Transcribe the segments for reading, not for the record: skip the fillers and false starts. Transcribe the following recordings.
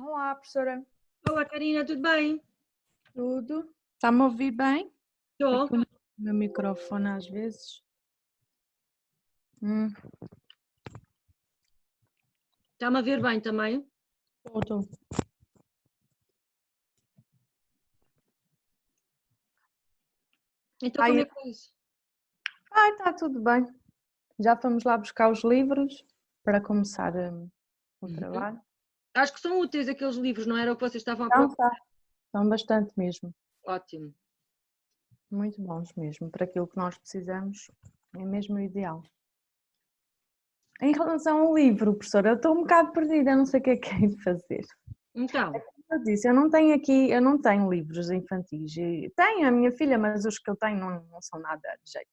Olá, professora. Olá, Karina, tudo bem? Tudo? Está-me a ouvir bem? Estou. Aqui o meu microfone às vezes. Está-me a ver bem também? Estou. Então como é que foi isso? Está tudo bem. Já fomos lá buscar os livros para começar o trabalho. Acho que são úteis aqueles livros, não era o que vocês estavam a Então, procurar? são bastante mesmo. Ótimo. Muito bons mesmo. Para aquilo que nós precisamos, é mesmo o ideal. Em relação ao livro, professora, eu estou um bocado perdida, eu não sei o que é de fazer. Então, Eu disse, eu não tenho livros infantis. Tenho a minha filha, mas os que eu tenho não são nada de jeito.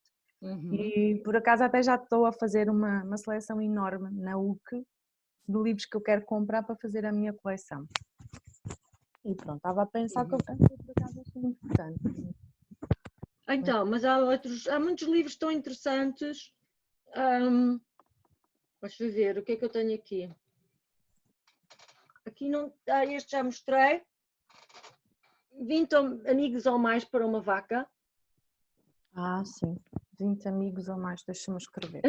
E por acaso até já estou a fazer uma seleção enorme na UC de livros que eu quero comprar para fazer a minha coleção. E pronto, estava a pensar que eu penso que por acaso é importante. então, mas há muitos livros tão interessantes. Deixa eu ver, o que é que eu tenho aqui? Aqui não. Este já mostrei. 20 amigos ou mais para uma vaca. Ah, sim. 20 amigos ou mais, deixa-me escrever.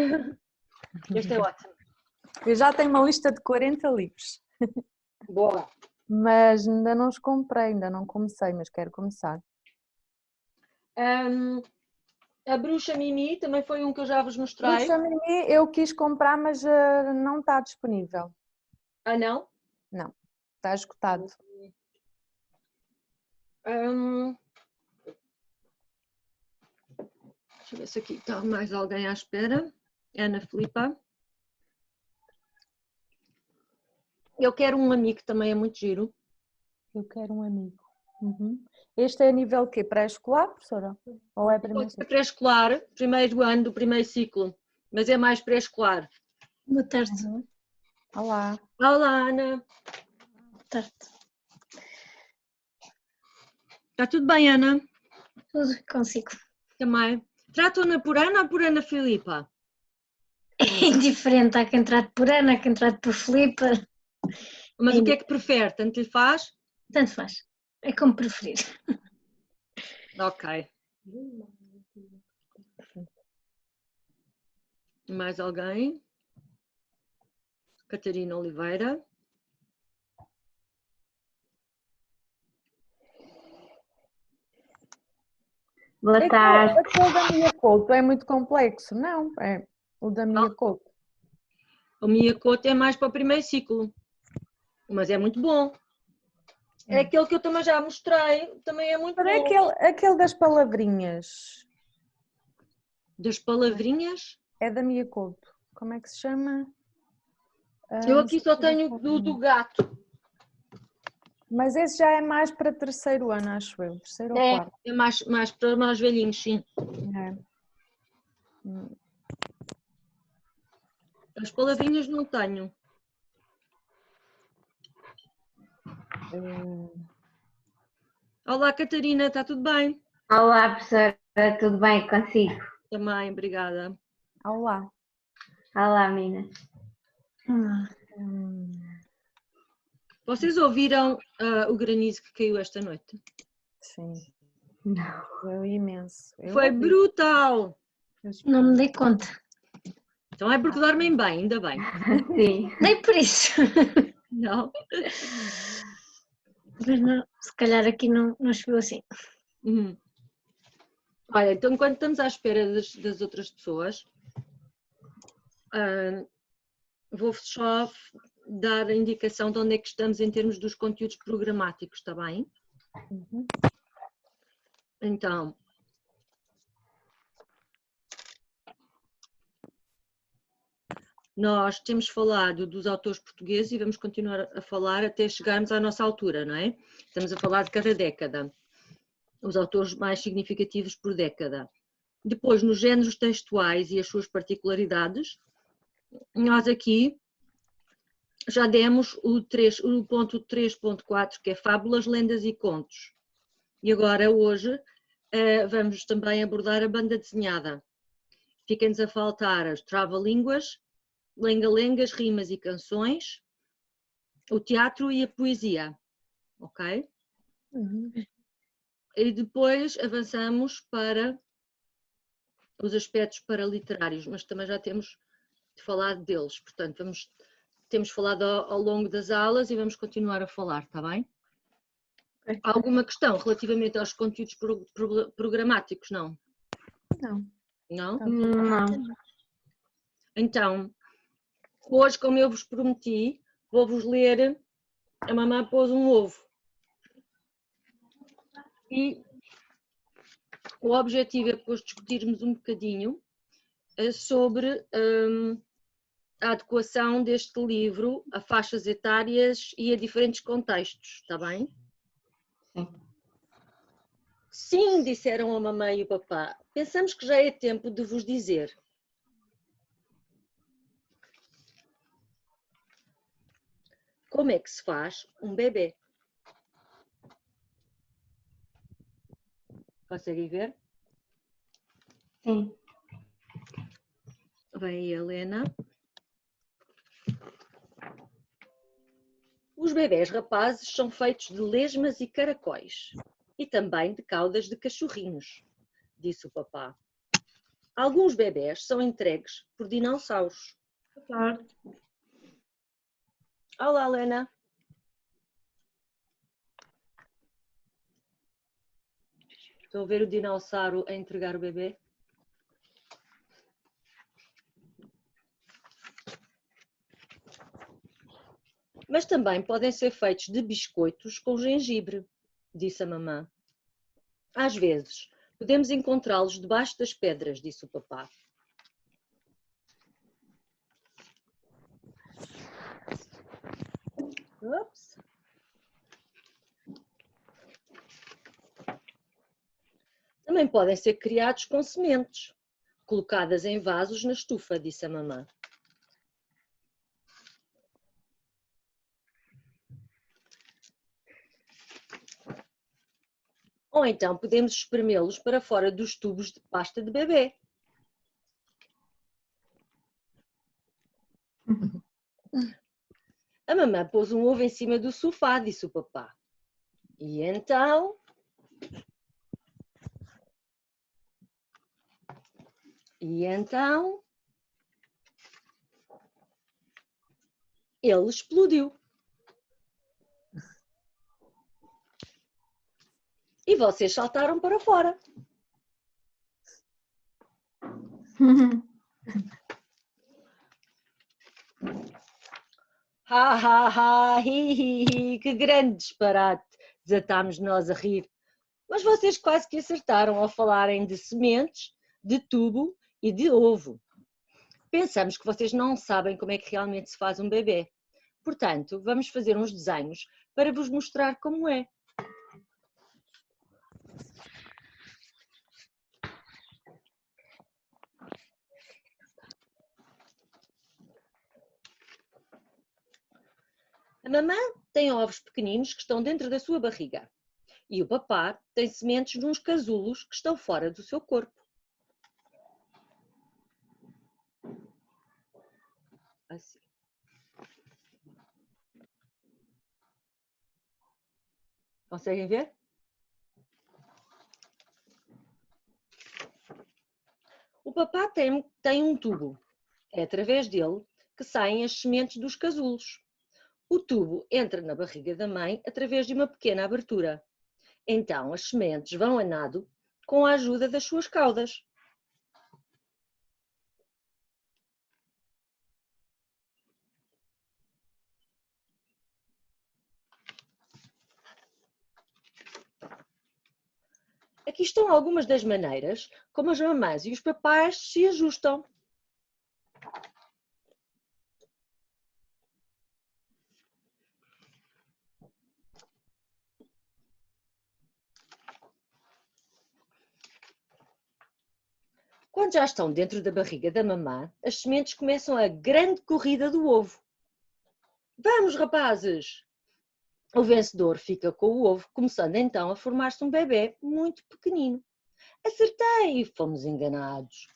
Este é ótimo. Eu já tenho uma lista de 40 livros. Boa. Mas ainda não os comprei, ainda não comecei, mas quero começar. A Bruxa Mimi também foi um que eu já vos mostrei. Bruxa Mimi eu quis comprar, mas não está disponível. Ah, não? Não, está esgotado. Deixa eu ver se aqui está mais alguém à espera. Ana Filipa. Eu quero um amigo que também é muito giro. Eu quero um amigo. Este é nível quê? Pré-escolar, professora? Ou é primeiro ciclo? Pré-escolar, primeiro ano do primeiro ciclo, mas é mais pré-escolar. Boa tarde. Olá. Olá, Ana. Boa tarde. Está tudo bem, Ana? Tudo consigo. Também. Tratam-na por Ana ou por Ana Filipa? É indiferente, há quem trate por Ana, há quem trate por Filipe. Mas o que é que prefere? Tanto lhe faz? Tanto faz. É como preferir. Ok. Mais alguém? Catarina Oliveira. Boa tarde. Aquele da Mia Couto é muito complexo? Não, é o da Mia Couto. O Mia Couto é mais para o primeiro ciclo, mas é muito bom. É aquele que eu também já mostrei, também é muito bom. Aquele das palavrinhas. Das palavrinhas? É da Mia Couto. Como é que se chama? Eu aqui só tenho do gato. Mas esse já é mais para terceiro ano, acho eu. Terceiro ou quarto. É mais para mais velhinhos, sim. É. As palavrinhas não tenho. Olá, Catarina, está tudo bem? Olá, professora, tudo bem consigo? Também, obrigada. Olá. Olá, meninas. Vocês ouviram o granizo que caiu esta noite? Sim. Não. Foi imenso. Foi brutal! Não me dei conta. Então é porque dormem bem, ainda bem. Sim. Nem por isso. Não? Mas não, se calhar aqui não choveu assim. Olha, então enquanto estamos à espera das outras pessoas, vou-vos só dar a indicação de onde é que estamos em termos dos conteúdos programáticos, está bem? Então, nós temos falado dos autores portugueses e vamos continuar a falar até chegarmos à nossa altura, não é? Estamos a falar de cada década, os autores mais significativos por década. Depois, nos géneros textuais e as suas particularidades, nós aqui já demos o ponto 3.4, que é fábulas, lendas e contos. E agora, hoje, vamos também abordar a banda desenhada. Fiquem-nos a faltar as trava-línguas, lenga-lengas, rimas e canções, o teatro e a poesia, ok? E depois avançamos para os aspectos paraliterários, mas também já temos de falar deles, portanto temos falado ao longo das aulas e vamos continuar a falar, está bem? Há alguma questão relativamente aos conteúdos programáticos, não? Não. Não? Não. Então, hoje, como eu vos prometi, vou-vos ler A Mamã Pôs um Ovo. E o objetivo é depois discutirmos um bocadinho sobre a adequação deste livro a faixas etárias e a diferentes contextos, está bem? Sim. Sim, disseram a mamãe e o papá. Pensamos que já é tempo de vos dizer. Como é que se faz um bebê? Conseguem ver? Sim. Vem aí a Helena. Os bebés rapazes são feitos de lesmas e caracóis. E também de caudas de cachorrinhos, disse o papá. Alguns bebés são entregues por dinossauros. Olá, Helena. Estão a ver o dinossauro a entregar o bebê? Mas também podem ser feitos de biscoitos com gengibre, disse a mamã. Às vezes, podemos encontrá-los debaixo das pedras, disse o papá. Ups. Também podem ser criados com sementes, colocadas em vasos na estufa, disse a mamã. Ou então podemos espremê-los para fora dos tubos de pasta de bebê. A mamã pôs um ovo em cima do sofá, disse o papá. E então... ele explodiu. E vocês saltaram para fora. Ha, ha, ha, hi, hi, hi, que grande disparate, desatámos nós a rir. Mas vocês quase que acertaram ao falarem de sementes, de tubo e de ovo. Pensamos que vocês não sabem como é que realmente se faz um bebê. Portanto, vamos fazer uns desenhos para vos mostrar como é. A mamã tem ovos pequeninos que estão dentro da sua barriga. E o papá tem sementes de uns casulos que estão fora do seu corpo. Assim. Conseguem ver? O papá tem um tubo. É através dele que saem as sementes dos casulos. O tubo entra na barriga da mãe através de uma pequena abertura. Então as sementes vão a nado com a ajuda das suas caudas. Aqui estão algumas das maneiras como as mamães e os papás se ajustam. Quando já estão dentro da barriga da mamã, as sementes começam a grande corrida do ovo. Vamos, rapazes! O vencedor fica com o ovo, começando então a formar-se um bebê muito pequenino. Acertei! Fomos enganados.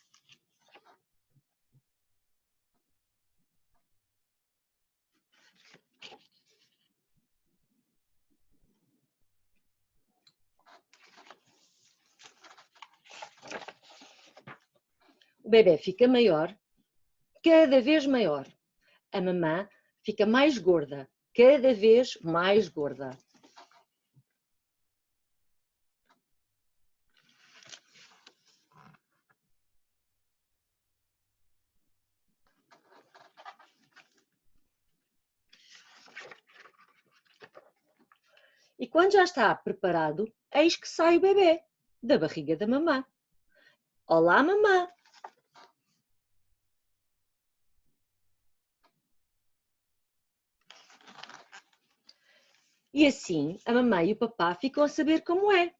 o bebê fica maior, cada vez maior. A mamã fica mais gorda, cada vez mais gorda. E quando já está preparado, eis que sai o bebê da barriga da mamã. Olá, mamã! E assim a mamãe e o papá ficam a saber como é.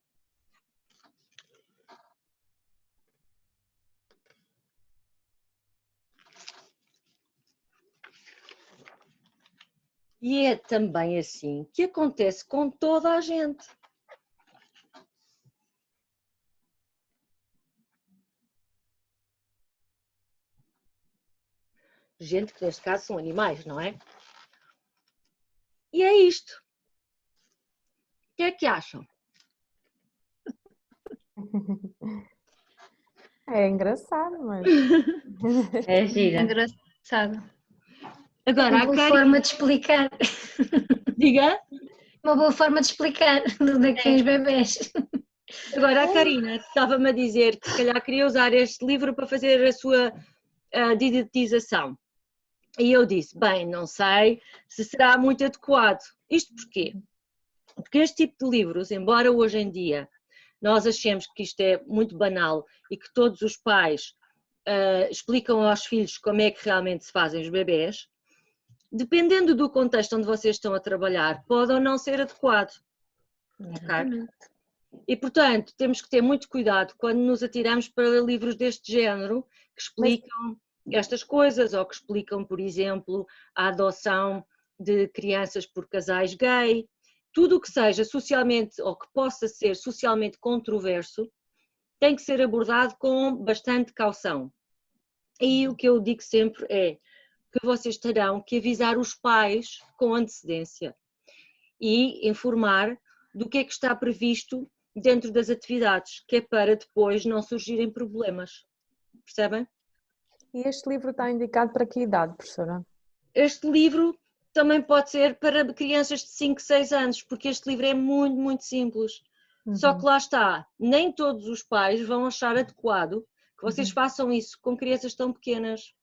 E é também assim que acontece com toda a gente. Gente que neste caso são animais, não é? E é isto. O que é que acham? É engraçado, mas... É gira. Engraçado. Agora, Uma a boa Karina... forma de explicar. Diga. Uma boa forma de explicar de onde é que vêm os bebés. Agora, a Karina estava-me a dizer que se calhar queria usar este livro para fazer a sua didatização. E eu disse, bem, não sei se será muito adequado. Isto porquê? Porque este tipo de livros, embora hoje em dia nós achemos que isto é muito banal e que todos os pais explicam aos filhos como é que realmente se fazem os bebés, dependendo do contexto onde vocês estão a trabalhar, pode ou não ser adequado. Okay? E, portanto, temos que ter muito cuidado quando nos atiramos para livros deste género que explicam estas coisas ou que explicam, por exemplo, a adoção de crianças por casais gay. Tudo o que seja socialmente ou que possa ser socialmente controverso tem que ser abordado com bastante caução. E o que eu digo sempre é que vocês terão que avisar os pais com antecedência e informar do que é que está previsto dentro das atividades, que é para depois não surgirem problemas. Percebem? E este livro está indicado para que idade, professora? Este livro também pode ser para crianças de 5, 6 anos, porque este livro é muito, muito simples. Só que lá está, nem todos os pais vão achar adequado que vocês façam isso com crianças tão pequenas,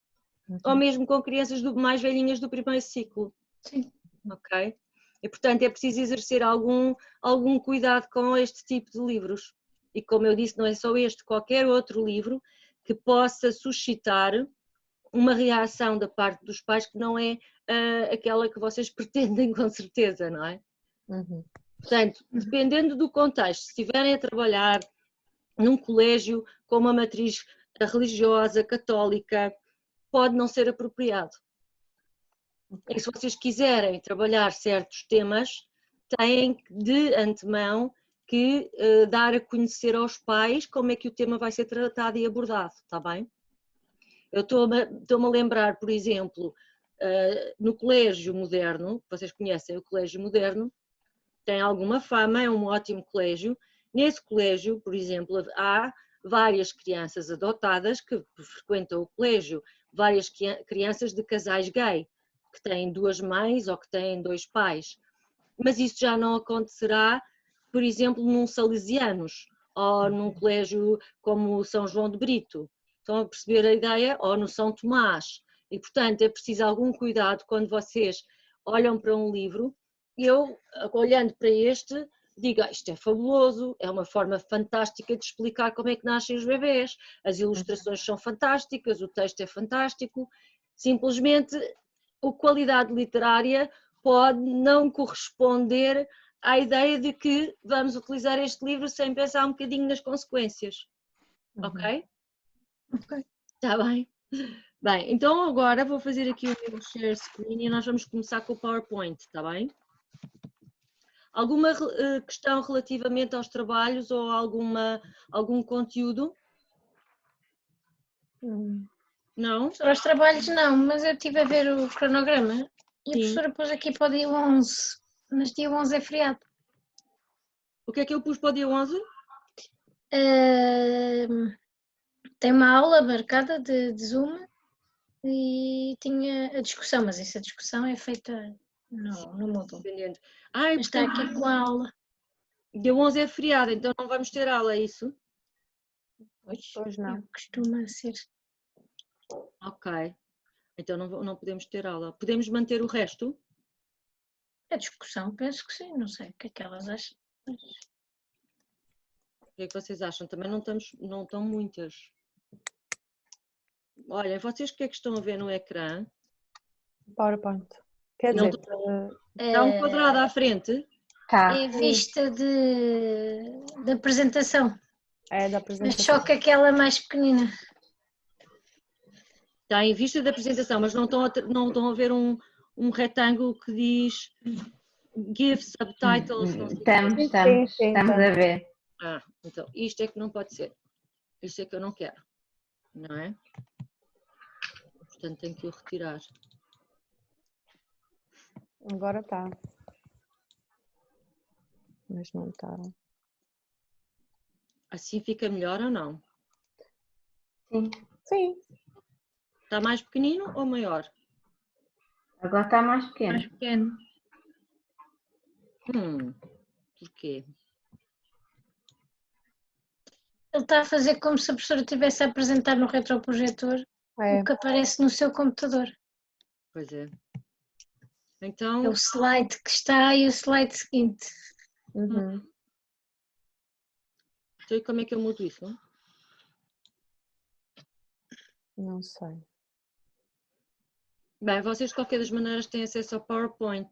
ou mesmo com crianças mais velhinhas do primeiro ciclo. Sim. Ok? E, portanto, é preciso exercer algum cuidado com este tipo de livros. E, como eu disse, não é só este, qualquer outro livro que possa suscitar uma reação da parte dos pais que não é aquela que vocês pretendem, com certeza, não é? Portanto, dependendo do contexto, se estiverem a trabalhar num colégio com uma matriz religiosa, católica, pode não ser apropriado. E se vocês quiserem trabalhar certos temas, têm de antemão que dar a conhecer aos pais como é que o tema vai ser tratado e abordado, está bem? Eu estou-me a lembrar, por exemplo, no Colégio Moderno, vocês conhecem o Colégio Moderno, tem alguma fama, é um ótimo colégio. Nesse colégio, por exemplo, há várias crianças adotadas que frequentam o colégio, várias crianças de casais gay, que têm duas mães ou que têm dois pais. Mas isso já não acontecerá, por exemplo, num Salesianos ou num colégio como o São João de Brito. Estão a perceber a ideia? Ou no São Tomás. E, portanto, é preciso algum cuidado quando vocês olham para um livro. Eu, olhando para este, digo, isto é fabuloso, é uma forma fantástica de explicar como é que nascem os bebés, as ilustrações são fantásticas, o texto é fantástico, simplesmente a qualidade literária pode não corresponder à ideia de que vamos utilizar este livro sem pensar um bocadinho nas consequências. Ok? Ok. Está bem? Bem, então agora vou fazer aqui o meu share screen e nós vamos começar com o PowerPoint, está bem? Alguma questão relativamente aos trabalhos ou algum conteúdo? Não? Para os trabalhos não, mas eu estive a ver o cronograma e a professora pôs aqui para o dia 11, mas dia 11 é feriado. O que é que eu pus para o dia 11? tem uma aula marcada de Zoom e tinha a discussão, mas essa discussão é feita no Moodle. Dependendo. Mas está aqui com a aula. Dia 11 é feriado, então não vamos ter aula, é isso? Pois não. Costuma ser. Ok. Então não podemos ter aula. Podemos manter o resto? A discussão, penso que sim, não sei o que é que elas acham. Mas... O que é que vocês acham? Também não estão muitas. Olha, vocês o que é que estão a ver no ecrã? PowerPoint. Quer Não dizer, Está um quadrado à frente? Tá. É vista de apresentação. é da Mas apresentação. só que aquela mais pequenina. Está em vista da apresentação, mas não estão a ver um retângulo que diz Give subtitles. Não sei o quê. Estamos a ver. Então isto é que não pode ser. Isto é que eu não quero. Não é? Portanto tenho que o retirar. Agora está. Mas não está. Assim fica melhor ou não? Sim. Sim. Está mais pequenino ou maior? Agora está mais pequeno. Mais pequeno. Porquê? Ele está a fazer como se a professora estivesse a apresentar no retroprojetor É. o que aparece no seu computador. Pois é. É Então, o slide que está e o slide seguinte. Uhum. então como é que eu mudo isso? Não sei. Bem, vocês de qualquer das maneiras têm acesso ao PowerPoint.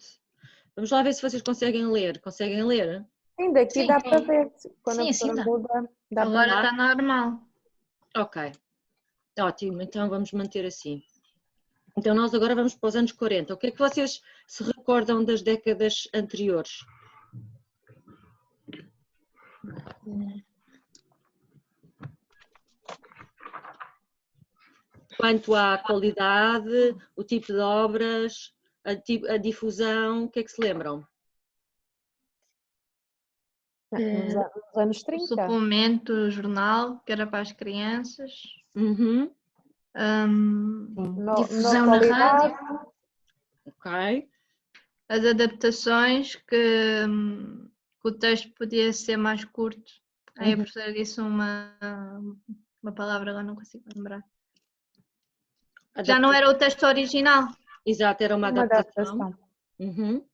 Vamos lá ver se vocês conseguem ler. Conseguem ler? Sim, daqui Sim, dá sim. para ver. Quando a Sim, sim, professora dá. muda, dá Agora para ver. está normal. Ok. Ótimo, então vamos manter assim. Então nós agora vamos para os anos 40. O que é que vocês se recordam das décadas anteriores? Quanto à qualidade, o tipo de obras, a difusão, o que é que se lembram? Nos anos O 30. suplemento, o jornal, que era para as crianças. Uhum. Difusão na rádio. Ok. As adaptações que o texto podia ser mais curto. Aí a professora disse uma palavra, agora não consigo lembrar. Já não era o texto original. Exato, era uma adaptação. Uhum.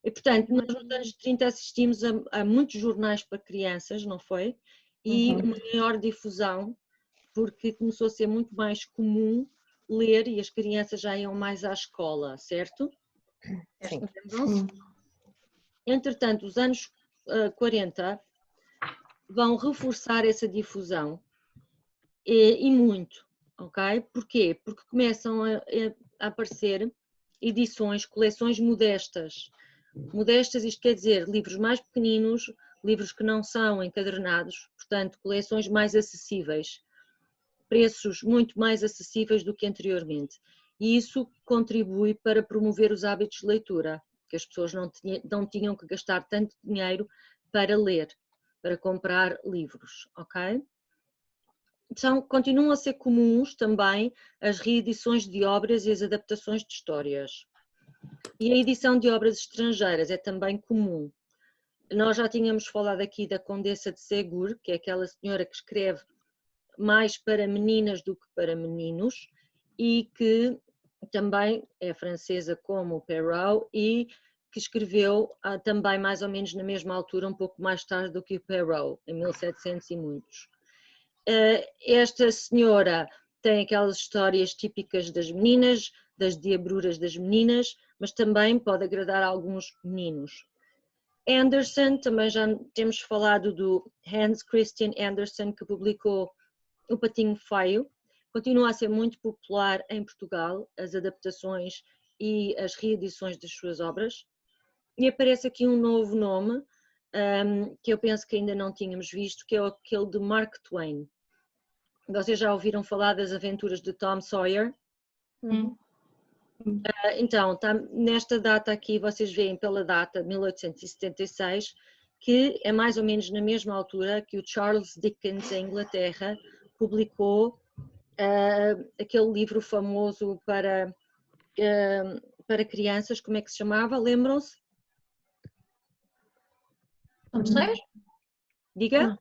E, portanto, nós nos anos 30 assistimos a muitos jornais para crianças, não foi? E uma maior difusão, porque começou a ser muito mais comum ler e as crianças já iam mais à escola, certo? Sim. Lembram-se? Entretanto, os anos 40 vão reforçar essa difusão e muito, ok? Porquê? Porque começam a aparecer edições, coleções modestas. Modestas, isto quer dizer livros mais pequeninos, livros que não são encadernados, portanto, coleções mais acessíveis, preços muito mais acessíveis do que anteriormente. E isso contribui para promover os hábitos de leitura, que as pessoas não tinham que gastar tanto dinheiro para ler, para comprar livros, ok? Então, continuam a ser comuns também as reedições de obras e as adaptações de histórias. E a edição de obras estrangeiras é também comum. Nós já tínhamos falado aqui da Condessa de Ségur, que é aquela senhora que escreve mais para meninas do que para meninos e que também é francesa como Perrault e que escreveu também mais ou menos na mesma altura, um pouco mais tarde do que o Perrault, em 1700 e muitos. Esta senhora tem aquelas histórias típicas das meninas, das diabruras das meninas, mas também pode agradar a alguns meninos. Anderson, também já temos falado do Hans Christian Andersen, que publicou O Patinho Feio. Continua a ser muito popular em Portugal, as adaptações e as reedições das suas obras. E aparece aqui um novo nome, que eu penso que ainda não tínhamos visto, que é aquele de Mark Twain. Vocês já ouviram falar das aventuras de Tom Sawyer? Então, nesta data aqui, vocês veem pela data, 1876, que é mais ou menos na mesma altura que o Charles Dickens, em Inglaterra, publicou aquele livro famoso para crianças, como é que se chamava? Lembram-se? Tom Sawyer? Diga? Não.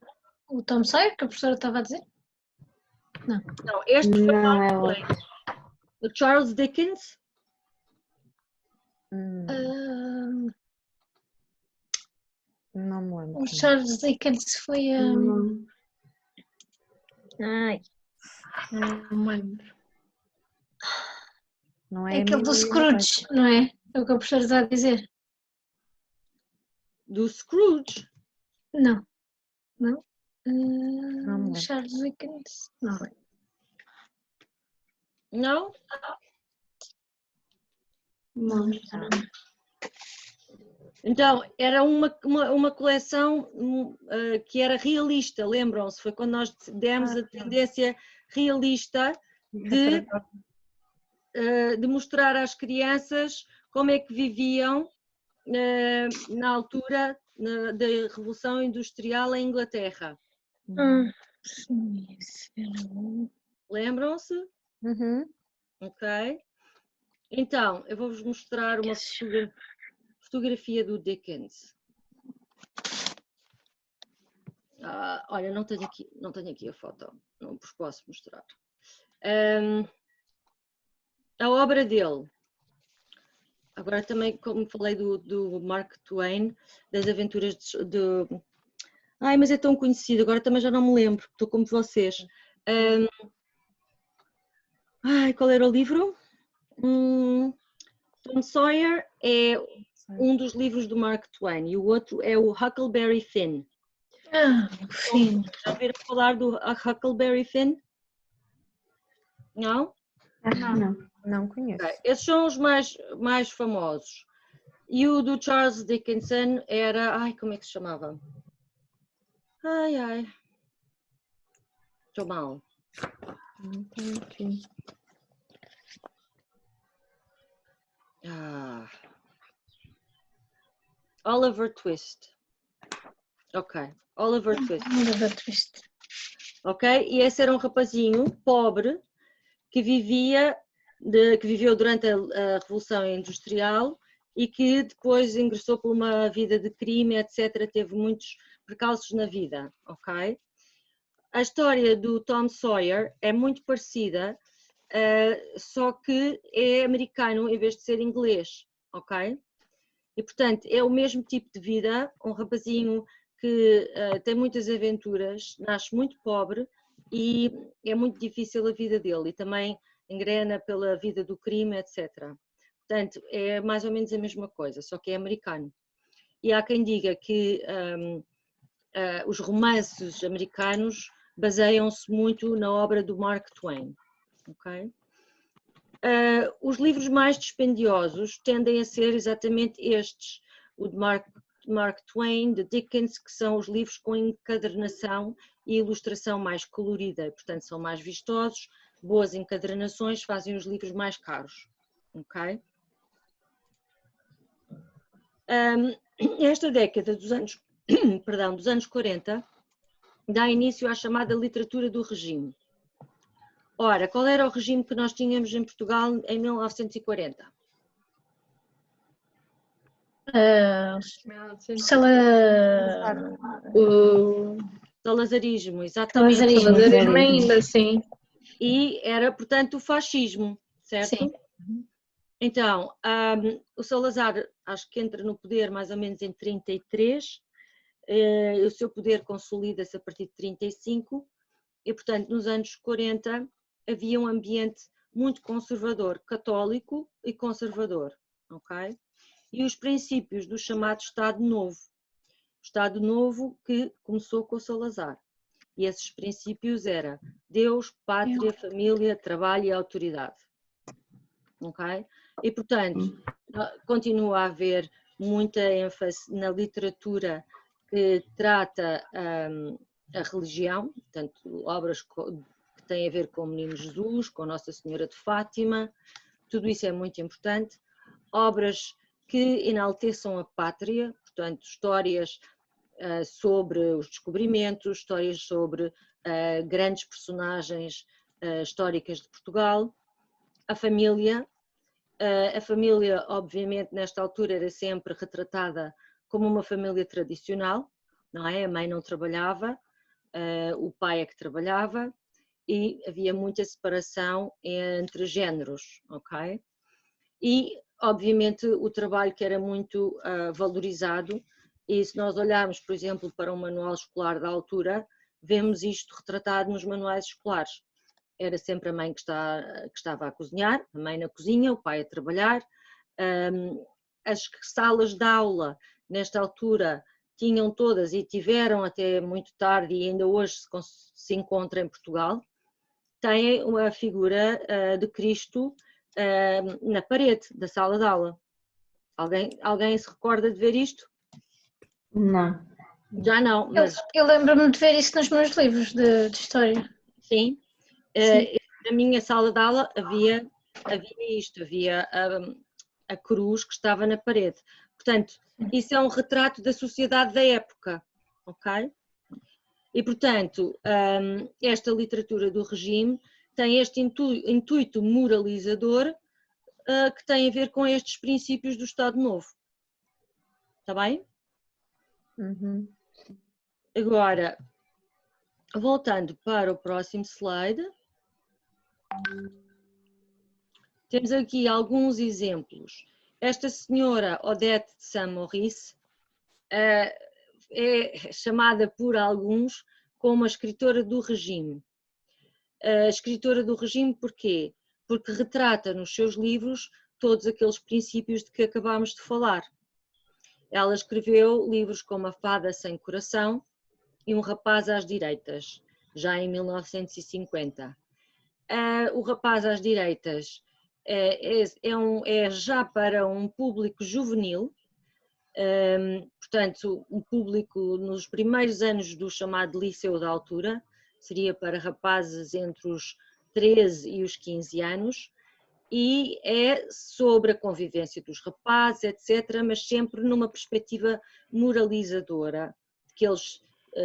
O Tom Sawyer, que a professora estava a dizer? Não, este foi Não, é Mark outro. Twain. O Charles Dickens? Não me lembro. O Charles Dickens foi a. Não. Ai, Não me lembro. Não é é aquele do Emily Scrooge, não é? É o que a professora está a dizer. Do Scrooge? Não. Não? me lembro. Charles Dickens? Não. Não? Não. Então, era uma coleção que era realista, lembram-se? Foi quando nós demos a tendência realista de mostrar às crianças como é que viviam na altura da Revolução Industrial em Inglaterra. Sim, esse era o. Lembram-se? Uhum. Ok. Então, eu vou-vos mostrar uma fotografia do Dickens. Olha, não tenho aqui a foto, não vos posso mostrar. A obra dele. Agora também, como falei do Mark Twain, das aventuras de... Ai, mas é tão conhecido, agora também já não me lembro, estou como vocês. Qual era o livro? Tom Sawyer é um dos livros do Mark Twain e o outro é o Huckleberry Finn. Finn. Já ouviram falar do Huckleberry Finn? Não? Acho que não. Não conheço. Okay. Esses são os mais famosos. E o do Charles Dickinson era... Ai, como é que se chamava? Ai. Estou mal. Não tenho aqui. Oliver Twist. Ok, Oliver Twist. Ok, e esse era um rapazinho pobre que viveu durante a Revolução Industrial e que depois ingressou por uma vida de crime, etc. Teve muitos percalços na vida, ok? A história do Tom Sawyer é muito parecida, só que é americano em vez de ser inglês, ok? E, portanto, é o mesmo tipo de vida, um rapazinho que tem muitas aventuras, nasce muito pobre e é muito difícil a vida dele e também engrena pela vida do crime, etc. Portanto, é mais ou menos a mesma coisa, só que é americano. E há quem diga que os romances americanos baseiam-se muito na obra do Mark Twain. Okay? Os livros mais dispendiosos tendem a ser exatamente estes, o de Mark Twain, de Dickens, que são os livros com encadernação e ilustração mais colorida, portanto são mais vistosos, boas encadernações fazem os livros mais caros. Okay? Esta década dos anos 40 dá início à chamada literatura do regime. Ora, qual era o regime que nós tínhamos em Portugal em 1940? O Salazarismo, exatamente. salazarismo ainda, sim. E era, portanto, o fascismo, certo? Sim. Então, o Salazar acho que entra no poder mais ou menos em 33, o seu poder consolida-se a partir de 35 e, portanto, nos anos 40 havia um ambiente muito conservador, católico e conservador, ok? E os princípios do chamado Estado Novo. O Estado Novo que começou com o Salazar. E esses princípios eram Deus, pátria, família, trabalho e autoridade. Ok? E, portanto, continua a haver muita ênfase na literatura que trata a religião, portanto, obras que têm a ver com o Menino Jesus, com Nossa Senhora de Fátima, tudo isso é muito importante. Obras que enalteçam a pátria, portanto, histórias sobre os descobrimentos, histórias sobre grandes personagens históricas de Portugal. A família, obviamente, nesta altura era sempre retratada como uma família tradicional, não é? A mãe não trabalhava, o pai é que trabalhava e havia muita separação entre géneros, ok? E, obviamente, o trabalho que era muito valorizado, e se nós olharmos, por exemplo, para um manual escolar da altura, vemos isto retratado nos manuais escolares. Era sempre a mãe que estava a cozinhar, a mãe na cozinha, o pai a trabalhar. As salas de aula, nesta altura, tinham todas e tiveram até muito tarde e ainda hoje se encontra em Portugal, têm a figura de Cristo na parede da sala de aula. Alguém se recorda de ver isto? Não. Já não, mas... Eu lembro-me de ver isso nos meus livros de história. Sim. Na minha sala de aula havia isto, havia a cruz que estava na parede. Portanto, isso é um retrato da sociedade da época, ok? E, portanto, esta literatura do regime tem este intuito moralizador que tem a ver com estes princípios do Estado Novo. Está bem? Uhum. Agora, voltando para o próximo slide, temos aqui alguns exemplos. Esta senhora Odette de Saint-Maurice é chamada por alguns como a escritora do regime. A escritora do regime porquê? Porque retrata nos seus livros todos aqueles princípios de que acabámos de falar. Ela escreveu livros como A Fada Sem Coração e Um Rapaz às Direitas, já em 1950. O Rapaz às Direitas é já para um público juvenil, portanto, um público nos primeiros anos do chamado Liceu da Altura, seria para rapazes entre os 13 e os 15 anos, e é sobre a convivência dos rapazes, etc., mas sempre numa perspectiva moralizadora, que eles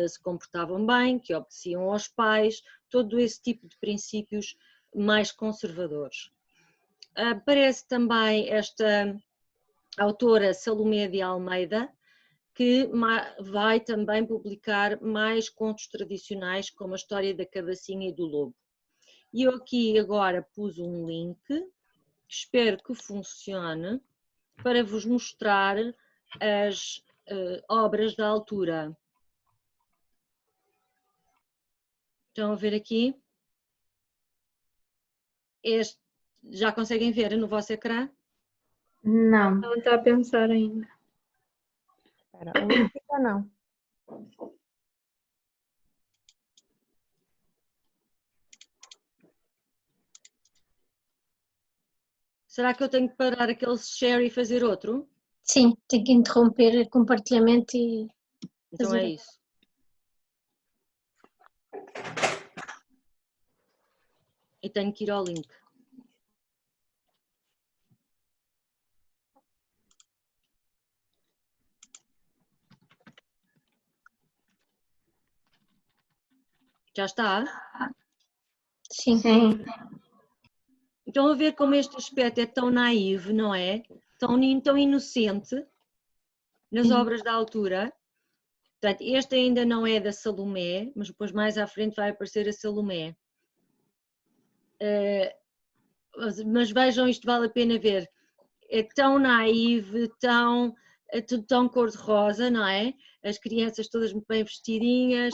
se comportavam bem, que obedeciam aos pais, todo esse tipo de princípios mais conservadores. Aparece também esta autora Salomé de Almeida, que vai também publicar mais contos tradicionais, como a História da Cabacinha e do Lobo. E eu aqui agora pus um link, espero que funcione, para vos mostrar as obras da altura. Estão a ver aqui? Já conseguem ver no vosso ecrã? Não. Não está a pensar ainda. Espera, ainda não. Será que eu tenho que parar aquele share e fazer outro? Sim, tenho que interromper o compartilhamento e Então é isso. E tenho que ir ao link. Já está? sim. Sim. Estão a ver como este aspecto é tão naive, não é? Tão inocente nas obras da altura. Portanto, este ainda não é da Salomé, mas depois mais à frente vai aparecer a Salomé. Mas vejam, isto vale a pena ver. É tão naive, é tudo tão cor-de-rosa, não é? As crianças todas muito bem vestidinhas,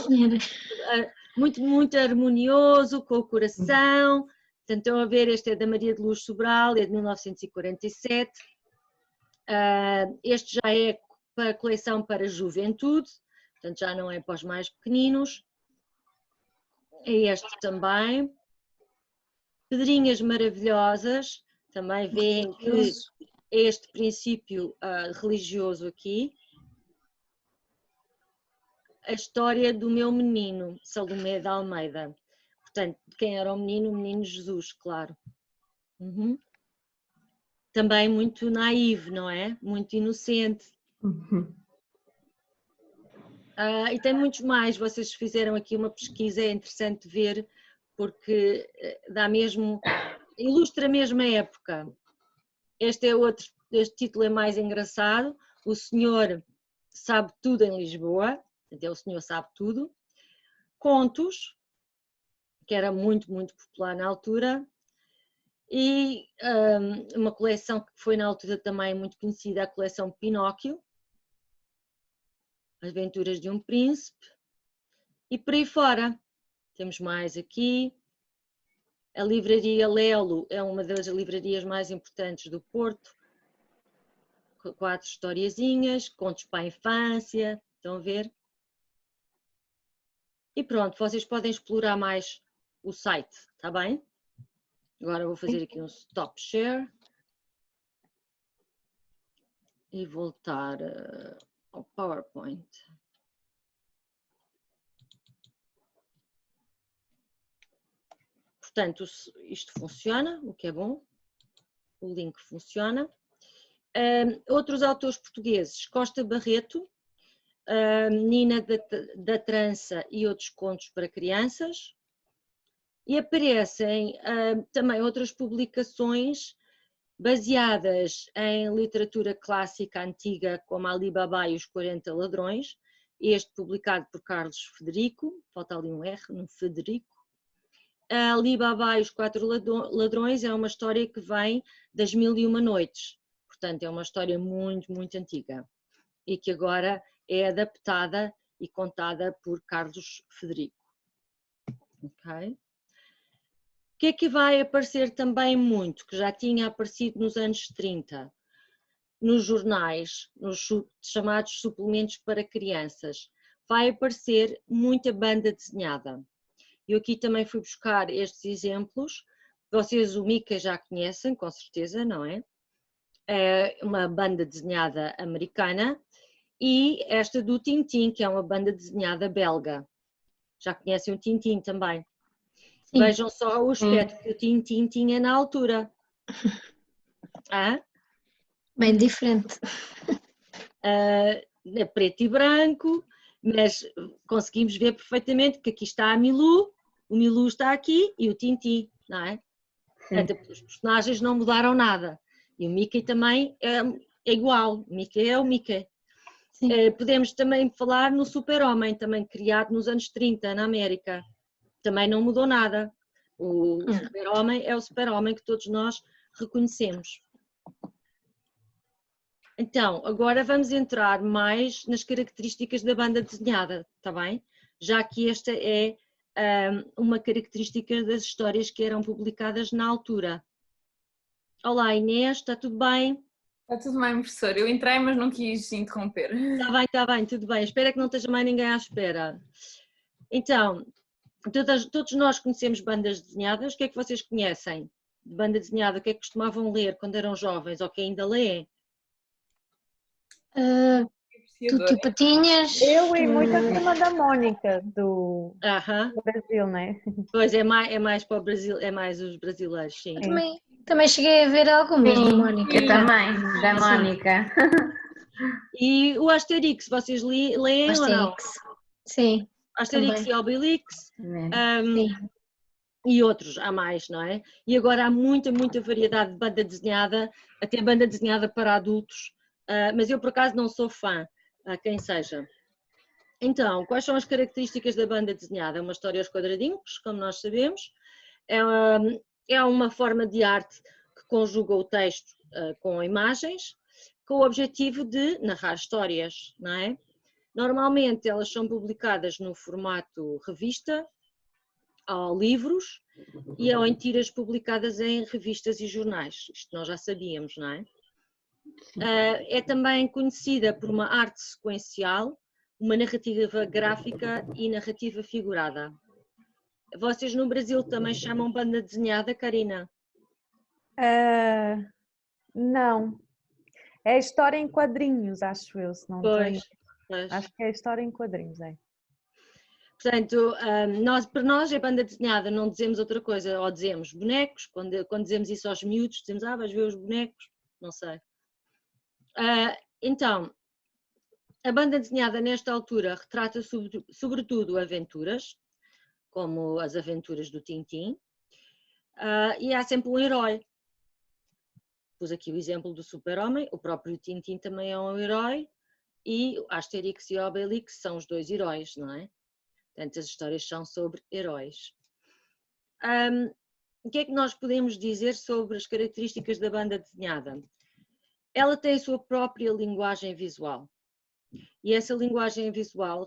muito, muito harmonioso, com o coração. Portanto, estão a ver, este é da Maria de Luz Sobral, é de 1947. Este já é para coleção para juventude, portanto já não é para os mais pequeninos. É este também. Pedrinhas Maravilhosas, também veem que é este princípio religioso aqui. A História do Meu Menino, Salomé de Almeida. Portanto, quem era o menino Jesus, claro. Uhum. Também muito naive, não é? Muito inocente. Uhum. E tem muitos mais, vocês fizeram aqui uma pesquisa, é interessante ver, porque dá mesmo, ilustra mesmo a época. Este título é mais engraçado, O Senhor Sabe Tudo em Lisboa, então o Senhor Sabe Tudo. Contos, que era muito, muito popular na altura, e uma coleção que foi na altura também muito conhecida, a coleção Pinóquio, Aventuras de um Príncipe, e por aí fora. Temos mais aqui. A livraria Lelo é uma das livrarias mais importantes do Porto. 4 historiazinhas, contos para a infância, estão a ver? E pronto, vocês podem explorar mais o site, está bem? Agora vou fazer aqui um stop share. E voltar ao PowerPoint. Portanto, isto funciona, o que é bom. O link funciona. Outros autores portugueses, Costa Barreto, Nina da Trança e outros contos para crianças. E aparecem também outras publicações baseadas em literatura clássica antiga, como Ali Babá e os 40 Ladrões, este publicado por Carlos Frederico, falta ali um R no Frederico. Ali Babá e os 4 Ladrões é uma história que vem das 1001 Noites, portanto é uma história muito, muito antiga e que agora é adaptada e contada por Carlos Frederico. Ok? O que é que vai aparecer também muito, que já tinha aparecido nos anos 30, nos jornais, nos chamados suplementos para crianças? Vai aparecer muita banda desenhada. Eu aqui também fui buscar estes exemplos. Vocês o Mickey já conhecem, com certeza, não é? É uma banda desenhada americana. E esta do Tintin, que é uma banda desenhada belga. Já conhecem o Tintin também? Sim. Vejam só o aspecto que o Tintin tinha na altura. Bem diferente. É preto e branco, mas conseguimos ver perfeitamente que aqui está a Milou, o Milou está aqui e o Tintin, não é? Portanto, os personagens não mudaram nada. E o Mickey também é igual, o Mickey é o Mickey. Podemos também falar no Super-Homem, também criado nos anos 30 na América. Também não mudou nada. O Super-Homem é o Super-Homem que todos nós reconhecemos. Então, agora vamos entrar mais nas características da banda desenhada, está bem? Já que esta é uma característica das histórias que eram publicadas na altura. Olá Inês, está tudo bem? Está tudo bem, professor. Eu entrei, mas não quis interromper. Está bem, tudo bem. Espero que não esteja mais ninguém à espera. Então, todos nós conhecemos bandas desenhadas. O que é que vocês conhecem de banda desenhada? O que é que costumavam ler quando eram jovens ou que ainda leem? Tudo Patinhas. Eu e muito a Turma da Mônica do Brasil, não é? Pois é mais para o Brasil, é mais os brasileiros, sim. Também cheguei a ver algumas da Mônica. Eu também, da Mônica. E o Asterix, vocês leem ou não? Sim. Asterix também. e Obelix. E outros, há mais, não é? E agora há muita variedade de banda desenhada, até banda desenhada para adultos, mas eu por acaso não sou fã, a quem seja. Então, quais são as características da banda desenhada? É uma história aos quadradinhos, como nós sabemos, é uma forma de arte que conjuga o texto com imagens, com o objetivo de narrar histórias, não é? Normalmente elas são publicadas no formato revista, ou livros, e ou em tiras publicadas em revistas e jornais. Isto nós já sabíamos, não é? É também conhecida por uma arte sequencial, uma narrativa gráfica e narrativa figurada. Vocês no Brasil também chamam banda desenhada, Karina? Não. É história em quadrinhos, acho eu, se não tenho. Pois. Acho que é história em quadrinhos, é. Portanto, para nós é banda desenhada, não dizemos outra coisa, ou dizemos bonecos, quando dizemos isso aos miúdos, dizemos, vais ver os bonecos, não sei. Então, A banda desenhada nesta altura retrata sobretudo aventuras, como as aventuras do Tintin, e há sempre um herói. Pus aqui o exemplo do Super-Homem, o próprio Tintin também é um herói, e Asterix e Obelix são os dois heróis, não é? Portanto, as histórias são sobre heróis. O que é que nós podemos dizer sobre as características da banda desenhada? Ela tem a sua própria linguagem visual. E essa linguagem visual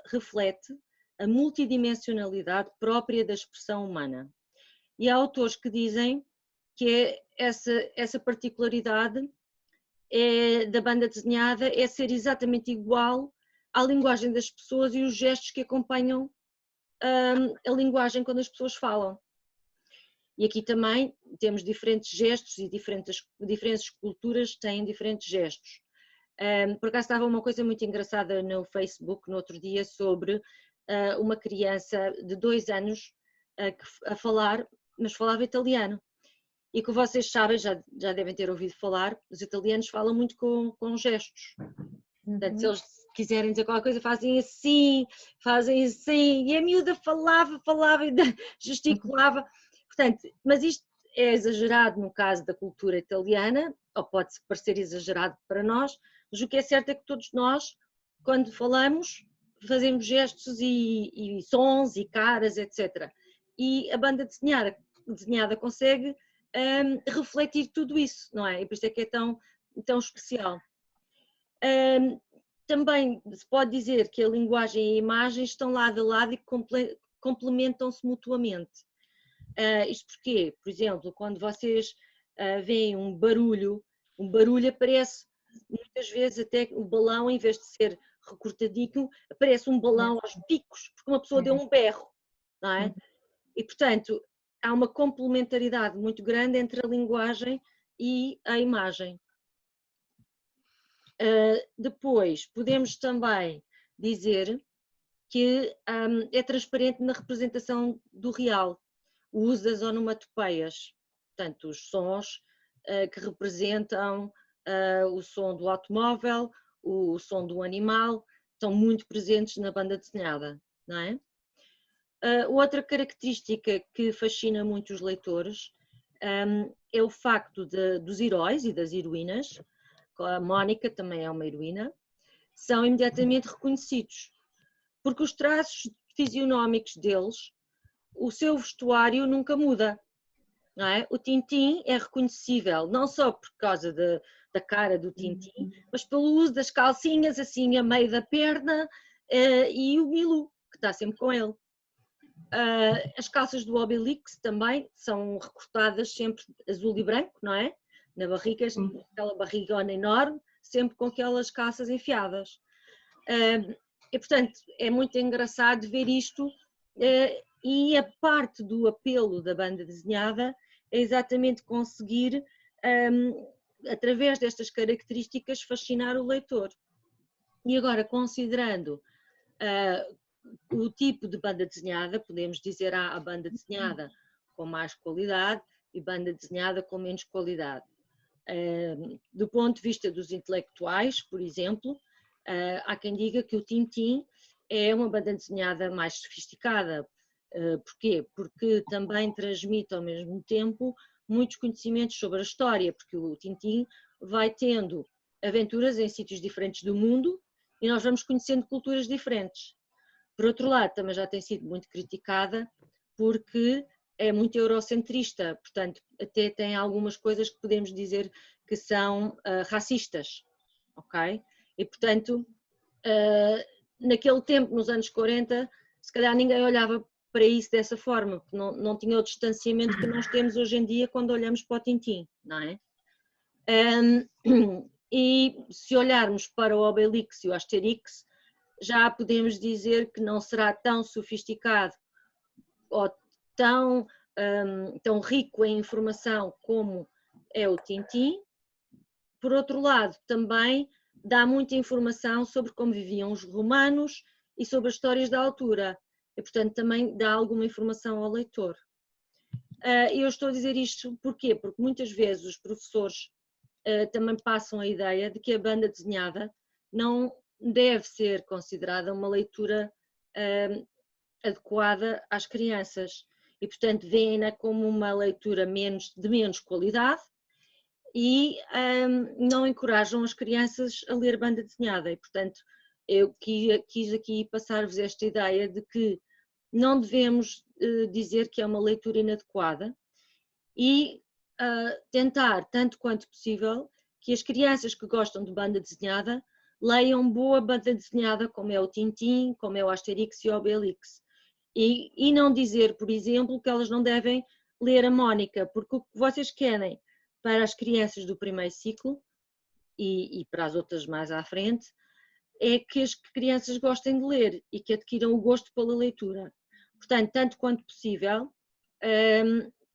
reflete a multidimensionalidade própria da expressão humana. E há autores que dizem que essa particularidade da banda desenhada é ser exatamente igual à linguagem das pessoas e os gestos que acompanham a linguagem quando as pessoas falam. E aqui também temos diferentes gestos e diferentes culturas têm diferentes gestos. Por acaso estava uma coisa muito engraçada no Facebook no outro dia sobre uma criança de 2 anos a falar, mas falava italiano. E que vocês sabem, já devem ter ouvido falar, os italianos falam muito com gestos. Portanto, se eles quiserem dizer qualquer coisa, fazem assim, e a miúda falava e gesticulava. Portanto, mas isto é exagerado no caso da cultura italiana, ou pode parecer exagerado para nós, mas o que é certo é que todos nós, quando falamos, fazemos gestos e sons e caras, etc. E a banda desenhada consegue refletir tudo isso, não é? E por isso é que é tão especial. Também se pode dizer que a linguagem e a imagem estão lado a lado e complementam-se mutuamente. Isto porque, por exemplo, quando vocês veem um barulho aparece muitas vezes até o balão, em vez de ser recortadinho, aparece um balão aos picos, porque uma pessoa deu um berro, não é? E, portanto, há uma complementaridade muito grande entre a linguagem e a imagem. Depois, podemos também dizer que é transparente na representação do real, o uso das onomatopeias, portanto, os sons que representam o som do automóvel, o som do animal, estão muito presentes na banda desenhada, não é? Outra característica que fascina muito os leitores é o facto dos heróis e das heroínas, a Mónica também é uma heroína, são imediatamente reconhecidos, porque os traços fisionómicos deles, o seu vestuário nunca muda, não é? O Tintin é reconhecível, não só por causa da cara do Tintin, mas pelo uso das calcinhas assim a meio da perna e o Milou, que está sempre com ele. As calças do Obelix também são recortadas sempre azul e branco, não é? Na barriga, aquela barrigona enorme, sempre com aquelas calças enfiadas. E, portanto, é muito engraçado ver isto e a parte do apelo da banda desenhada é exatamente conseguir, através destas características, fascinar o leitor. E agora, considerando o tipo de banda desenhada, podemos dizer há a banda desenhada com mais qualidade e banda desenhada com menos qualidade. Do ponto de vista dos intelectuais, por exemplo, há quem diga que o Tintin é uma banda desenhada mais sofisticada. Porquê? Porque também transmite ao mesmo tempo muitos conhecimentos sobre a história, porque o Tintin vai tendo aventuras em sítios diferentes do mundo e nós vamos conhecendo culturas diferentes. Por outro lado, também já tem sido muito criticada porque é muito eurocentrista, portanto, até tem algumas coisas que podemos dizer que são racistas, ok? E, portanto, naquele tempo, nos anos 40, se calhar ninguém olhava para isso dessa forma, porque não tinha o distanciamento que nós temos hoje em dia quando olhamos para o Tintin, não é? E se olharmos para o Obelix e o Asterix, já podemos dizer que não será tão sofisticado ou tão rico em informação como é o Tintin. Por outro lado, também dá muita informação sobre como viviam os romanos e sobre as histórias da altura. E, portanto, também dá alguma informação ao leitor. Eu estou a dizer isto porquê? Porque muitas vezes os professores também passam a ideia de que a banda desenhada não deve ser considerada uma leitura adequada às crianças e, portanto, veem-na como uma leitura de menos qualidade e não encorajam as crianças a ler banda desenhada. E, portanto, eu quis aqui passar-vos esta ideia de que não devemos dizer que é uma leitura inadequada e tentar, tanto quanto possível, que as crianças que gostam de banda desenhada leiam boa banda desenhada, como é o Tintin, como é o Asterix e o Obelix. E não dizer, por exemplo, que elas não devem ler a Mónica, porque o que vocês querem para as crianças do primeiro ciclo e para as outras mais à frente é que as crianças gostem de ler e que adquiram o gosto pela leitura. Portanto, tanto quanto possível,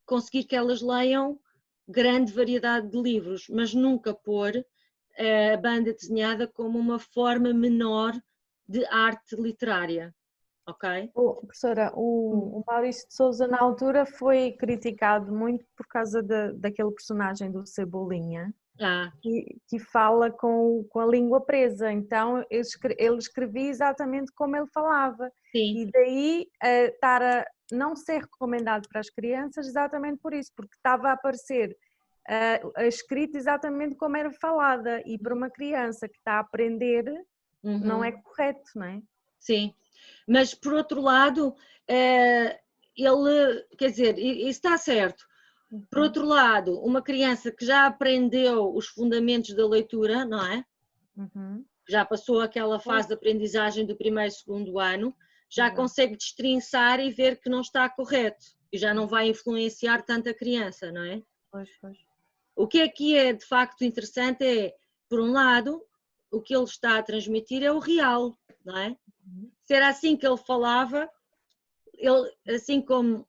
conseguir que elas leiam grande variedade de livros, mas nunca pôr a banda desenhada como uma forma menor de arte literária, ok? Professora, o Maurício de Sousa na altura foi criticado muito por causa daquele personagem do Cebolinha, que fala com a língua presa, então ele escrevia exatamente como ele falava. Sim. E daí estar a não ser recomendado para as crianças exatamente por isso, porque estava a aparecer a escrita exatamente como era falada, e para uma criança que está a aprender não é correto, não é? Sim, mas por outro lado, ele, quer dizer, isso está certo. Por outro lado, uma criança que já aprendeu os fundamentos da leitura, não é? Já passou aquela fase de aprendizagem do primeiro e segundo ano, já consegue destrinçar e ver que não está correto e já não vai influenciar tanto a criança, não é? Pois. O que é de facto interessante é, por um lado, o que ele está a transmitir é o real, não é? Se era assim que ele falava, ele, assim como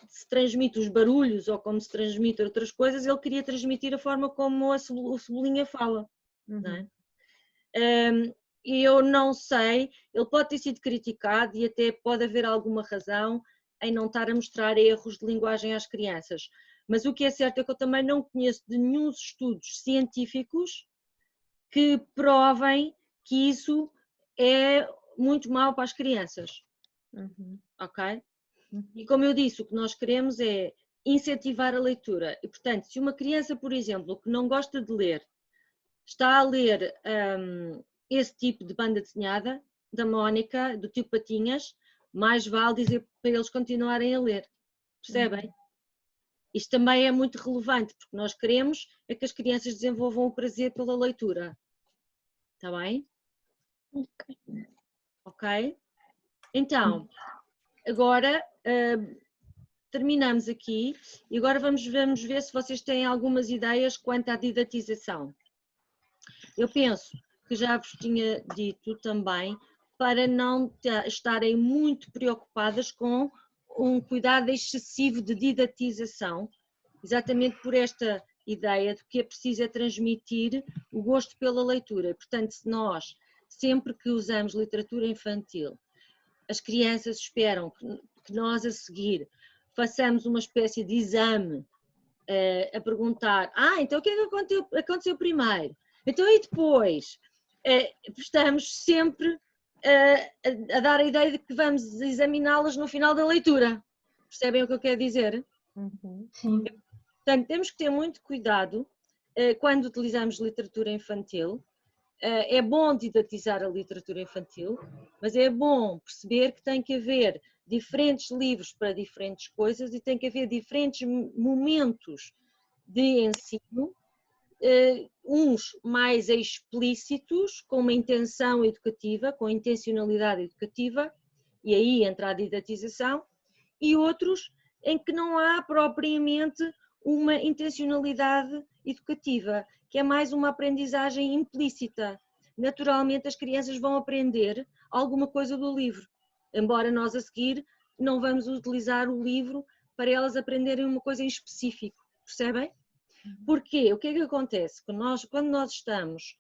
se transmite os barulhos ou como se transmite outras coisas, ele queria transmitir a forma como o Cebolinha fala, não é? E eu não sei, ele pode ter sido criticado e até pode haver alguma razão em não estar a mostrar erros de linguagem às crianças, mas o que é certo é que eu também não conheço de nenhum estudos científicos que provem que isso é muito mau para as crianças, ok? E como eu disse, o que nós queremos é incentivar a leitura e, portanto, se uma criança, por exemplo, que não gosta de ler, está a ler esse tipo de banda desenhada, da Mónica, do Tio Patinhas, mais vale dizer para eles continuarem a ler, percebem? Isto também é muito relevante, porque nós queremos é que as crianças desenvolvam o prazer pela leitura. Está bem? Ok? Então, agora terminamos aqui e agora vamos ver se vocês têm algumas ideias quanto à didatização. Eu penso que já vos tinha dito também para não estarem muito preocupadas com um cuidado excessivo de didatização, exatamente por esta ideia de que é preciso transmitir o gosto pela leitura. Portanto, se nós, sempre que usamos literatura infantil, as crianças esperam que nós a seguir façamos uma espécie de exame a perguntar, então o que é que aconteceu primeiro? Então e depois? Estamos sempre a dar a ideia de que vamos examiná-las no final da leitura. Percebem o que eu quero dizer? Sim. Portanto, temos que ter muito cuidado quando utilizamos literatura infantil. É bom didatizar a literatura infantil, mas é bom perceber que tem que haver diferentes livros para diferentes coisas e tem que haver diferentes momentos de ensino, uns mais explícitos, com uma intenção educativa, com intencionalidade educativa, e aí entra a didatização, e outros em que não há propriamente uma intencionalidade educativa, que é mais uma aprendizagem implícita. Naturalmente as crianças vão aprender alguma coisa do livro, embora nós a seguir não vamos utilizar o livro para elas aprenderem uma coisa em específico, percebem? Porque o que é que acontece? Quando nós estamos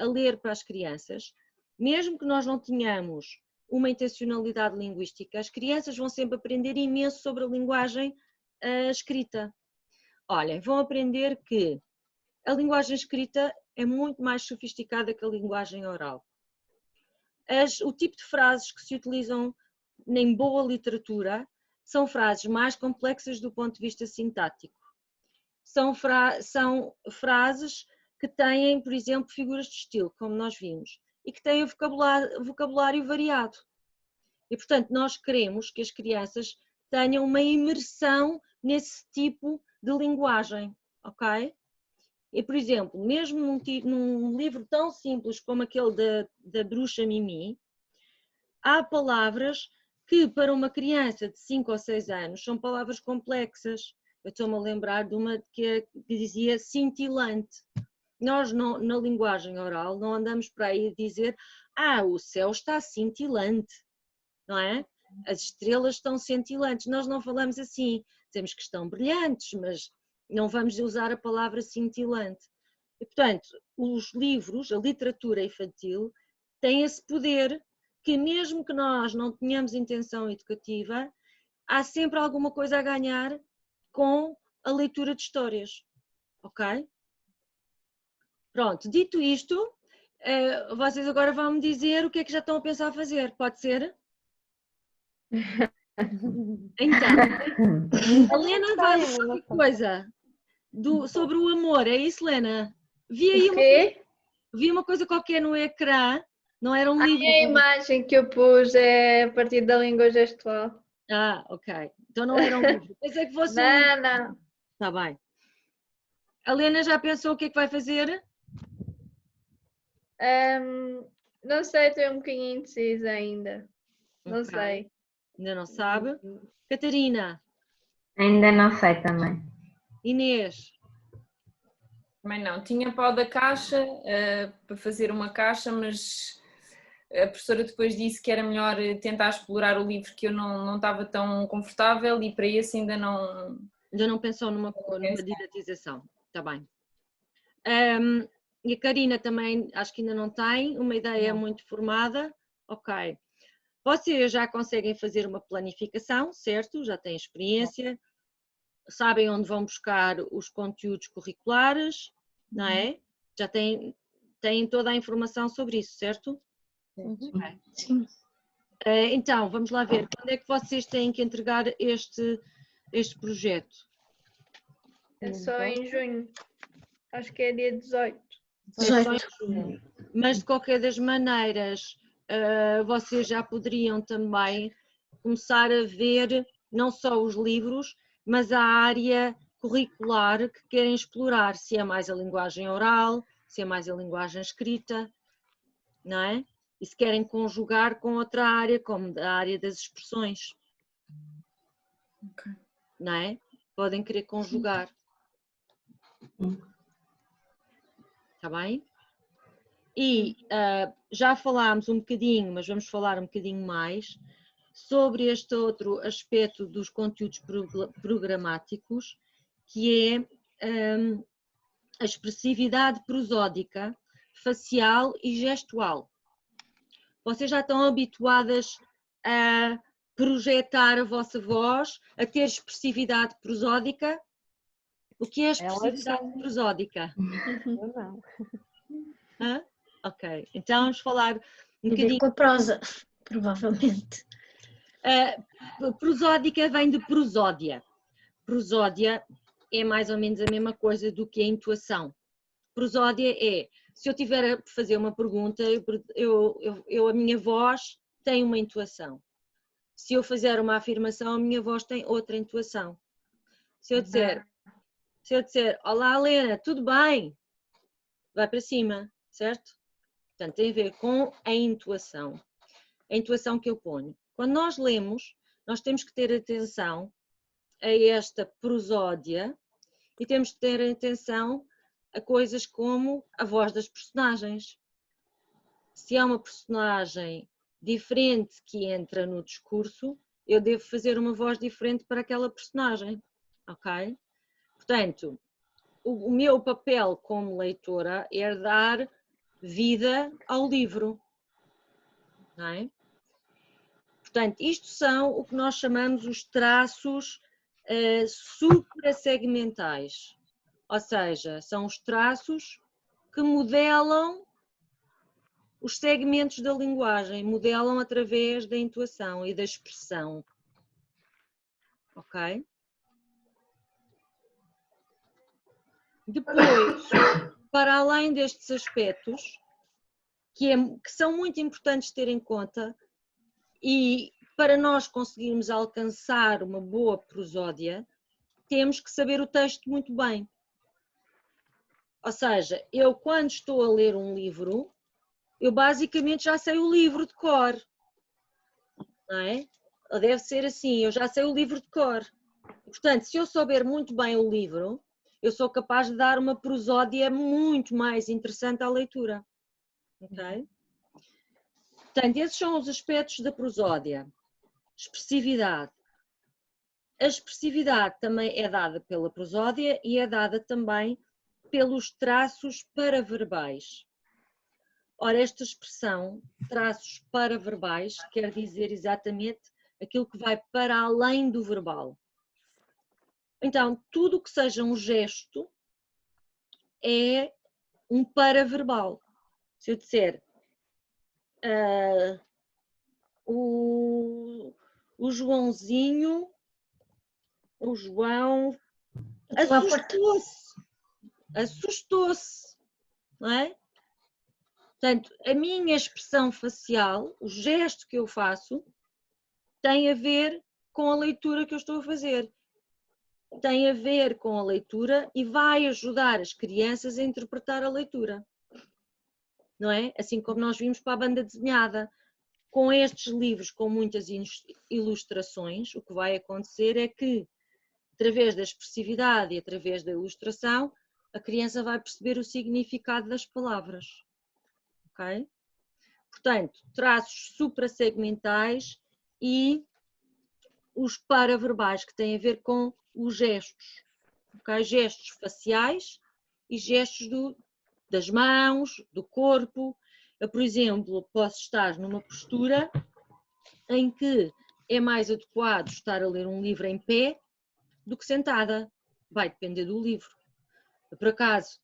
a ler para as crianças, mesmo que nós não tenhamos uma intencionalidade linguística, as crianças vão sempre aprender imenso sobre a linguagem escrita. Olhem, vão aprender que a linguagem escrita é muito mais sofisticada que a linguagem oral. O tipo de frases que se utilizam em boa literatura são frases mais complexas do ponto de vista sintático. São frases que têm, por exemplo, figuras de estilo, como nós vimos, e que têm vocabulário variado. E, portanto, nós queremos que as crianças tenham uma imersão nesse tipo de linguagem, ok? E, por exemplo, mesmo num livro tão simples como aquele da Bruxa Mimi, há palavras que para uma criança de 5 ou 6 anos são palavras complexas. Eu estou-me a lembrar de uma que dizia cintilante. Nós na linguagem oral não andamos para aí a dizer o céu está cintilante, não é? As estrelas estão cintilantes. Nós não falamos assim, dizemos que estão brilhantes, mas não vamos usar a palavra cintilante. E, portanto, os livros, a literatura infantil, têm esse poder que mesmo que nós não tenhamos intenção educativa, há sempre alguma coisa a ganhar com a leitura de histórias, ok? Pronto, dito isto, vocês agora vão-me dizer o que é que já estão a pensar fazer, pode ser? Então, a Lena vai ler qualquer coisa sobre o amor, é isso, Lena? Vi uma coisa qualquer no ecrã, não era um livro. A imagem que eu pus é a partir da língua gestual. Ok. Então não era um livro. Pensei que fosse Não. Está bem. A Lena já pensou o que é que vai fazer? Não sei, estou um bocadinho indecisa ainda. Não Ok. sei. Ainda não sabe. Catarina? Ainda não sei também. Inês? Também não. Tinha pau da caixa para fazer uma caixa, mas a professora depois disse que era melhor tentar explorar o livro, que eu não estava tão confortável, e para esse ainda não... Ainda não pensou numa didatização. Está bem. E a Karina também, acho que ainda não tem uma ideia muito formada. Ok. Vocês já conseguem fazer uma planificação, certo? Já têm experiência, sabem onde vão buscar os conteúdos curriculares, não é? Já têm toda a informação sobre isso, certo? Okay. Sim. Então, vamos lá ver, quando é que vocês têm que entregar este projeto? É só em junho. Acho que é dia 18. 18. Mas de qualquer das maneiras, vocês já poderiam também começar a ver não só os livros, mas a área curricular que querem explorar, se é mais a linguagem oral, se é mais a linguagem escrita, não é? E se querem conjugar com outra área, como a área das expressões, não é? Podem querer conjugar. Está bem? E já falámos um bocadinho, mas vamos falar um bocadinho mais, sobre este outro aspecto dos conteúdos programáticos, que é a expressividade prosódica, facial e gestual. Vocês já estão habituadas a projetar a vossa voz, a ter expressividade prosódica? O que é a expressividade prosódica? Eu não. Ok, então vamos falar um bocadinho. Com a prosa, provavelmente. Prosódica vem de prosódia. Prosódia é mais ou menos a mesma coisa do que a intuação. Prosódia é, se eu tiver a fazer uma pergunta, a minha voz tem uma intuação. Se eu fizer uma afirmação, a minha voz tem outra intuação. Se eu disser, olá Helena, tudo bem? Vai para cima, certo? Portanto, tem a ver com a intuação que eu ponho. Quando nós lemos, nós temos que ter atenção a esta prosódia e temos que ter atenção a coisas como a voz das personagens. Se há uma personagem diferente que entra no discurso, eu devo fazer uma voz diferente para aquela personagem, ok? Portanto, o meu papel como leitora é dar vida ao livro, não é? Portanto, isto são o que nós chamamos os traços suprassegmentais, ou seja, são os traços que modelam os segmentos da linguagem, modelam através da intuação e da expressão. Ok? Depois, para além destes aspectos, que são muito importantes ter em conta, e para nós conseguirmos alcançar uma boa prosódia, temos que saber o texto muito bem. Ou seja, eu quando estou a ler um livro, eu basicamente já sei o livro de cor. Não é? Deve ser assim, eu já sei o livro de cor. Portanto, se eu souber muito bem o livro, eu sou capaz de dar uma prosódia muito mais interessante à leitura. Ok? Portanto, esses são os aspectos da prosódia. Expressividade. A expressividade também é dada pela prosódia e é dada também pelos traços paraverbais. Ora, esta expressão, traços paraverbais, quer dizer exatamente aquilo que vai para além do verbal. Então, tudo o que seja um gesto é um paraverbal. Se eu disser o Joãozinho, o João assustou-se, não é? Portanto, a minha expressão facial, o gesto que eu faço, tem a ver com a leitura que eu estou a fazer. Tem a ver com a leitura e vai ajudar as crianças a interpretar a leitura. Não é? Assim como nós vimos para a banda desenhada. Com estes livros com muitas ilustrações, o que vai acontecer é que, através da expressividade e através da ilustração, a criança vai perceber o significado das palavras. Ok? Portanto, traços suprassegmentais e os paraverbais, que têm a ver com os gestos. Okay? Gestos faciais e gestos das mãos, do corpo. Eu, por exemplo, posso estar numa postura em que é mais adequado estar a ler um livro em pé do que sentada. Vai depender do livro. Eu, por acaso,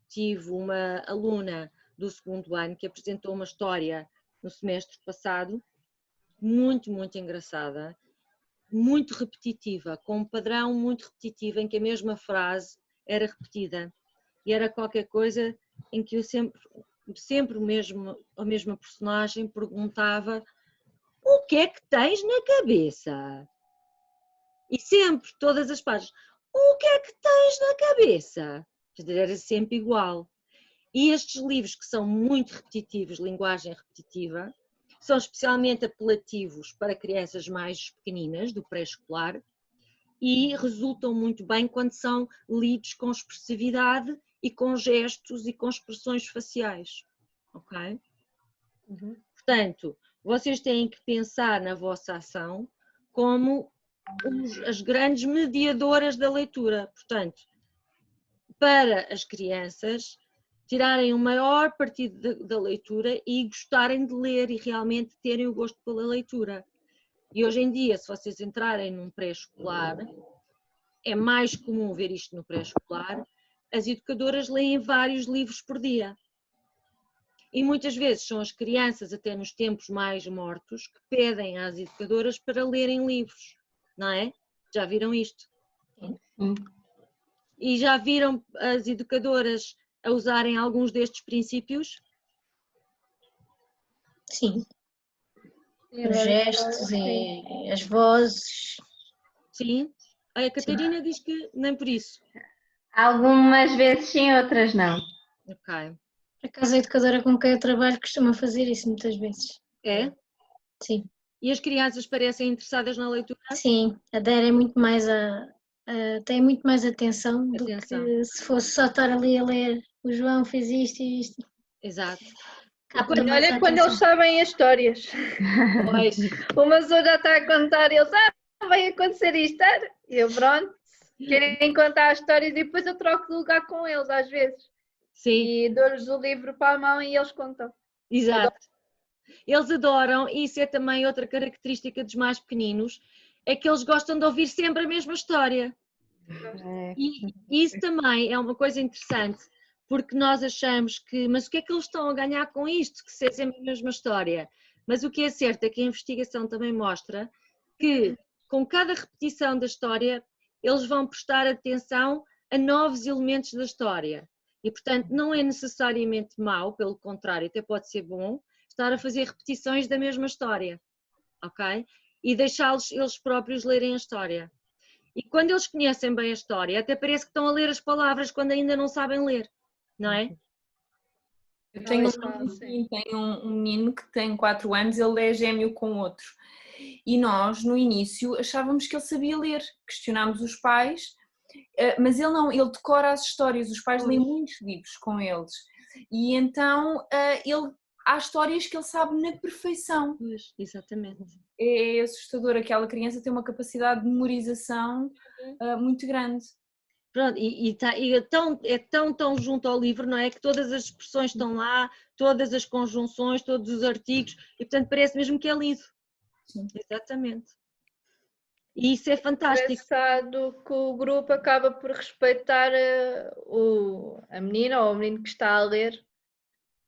tive uma aluna do 2º ano que apresentou uma história no semestre passado, muito, muito engraçada, muito repetitiva, com um padrão muito repetitivo em que a mesma frase era repetida. E era qualquer coisa em que eu sempre a mesma personagem perguntava: o que é que tens na cabeça? E sempre, todas as páginas, o que é que tens na cabeça? Era sempre igual. E estes livros que são muito repetitivos, linguagem repetitiva, são especialmente apelativos para crianças mais pequeninas, do pré-escolar, e resultam muito bem quando são lidos com expressividade e com gestos e com expressões faciais. Ok? Portanto, vocês têm que pensar na vossa ação como as grandes mediadoras da leitura. Portanto, para as crianças tirarem o maior partido da leitura e gostarem de ler e realmente terem o gosto pela leitura. E hoje em dia, se vocês entrarem num pré-escolar, é mais comum ver isto no pré-escolar, as educadoras leem vários livros por dia. E muitas vezes são as crianças, até nos tempos mais mortos, que pedem às educadoras para lerem livros, não é? Já viram isto? Sim. E já viram as educadoras a usarem alguns destes princípios? Sim. Os gestos e as vozes. Sim. A Catarina diz que nem por isso. Algumas vezes sim, outras não. Ok. Por acaso a educadora com quem eu trabalho costuma fazer isso muitas vezes. É? Sim. E as crianças parecem interessadas na leitura? Sim, aderem muito mais têm muito mais atenção do que se fosse só estar ali a ler. O João fez isto e isto. Exato. Olha quando eles sabem as histórias. Pois. Uma pessoa já está a contar e eles, vai acontecer isto. E eu, pronto, querem contar as histórias e depois eu troco de lugar com eles às vezes. Sim. E dou-lhes o livro para a mão e eles contam. Exato. Eles adoram, e isso é também outra característica dos mais pequeninos, é que eles gostam de ouvir sempre a mesma história. E isso também é uma coisa interessante, porque nós achamos que, mas o que é que eles estão a ganhar com isto? Que seja sempre a mesma história. Mas o que é certo é que a investigação também mostra que com cada repetição da história eles vão prestar atenção a novos elementos da história. E, portanto, não é necessariamente mau, pelo contrário, até pode ser bom, estar a fazer repetições da mesma história, ok? E deixá-los eles próprios lerem a história. E quando eles conhecem bem a história, até parece que estão a ler as palavras quando ainda não sabem ler, não é? Eu tenho um menino que tem 4 anos, ele é gêmeo com outro. E nós, no início, achávamos que ele sabia ler. Questionámos os pais, mas ele não, ele decora as histórias, os pais leem muitos livros com eles. E então há histórias que ele sabe na perfeição. Pois, exatamente. É assustador, aquela criança tem uma capacidade de memorização muito grande. Pronto, e é tão junto ao livro, não é? Que todas as expressões estão lá, todas as conjunções, todos os artigos, e portanto parece mesmo que é lido. Sim. Exatamente. E isso é fantástico. Engraçado que o grupo acaba por respeitar a menina ou o menino que está a ler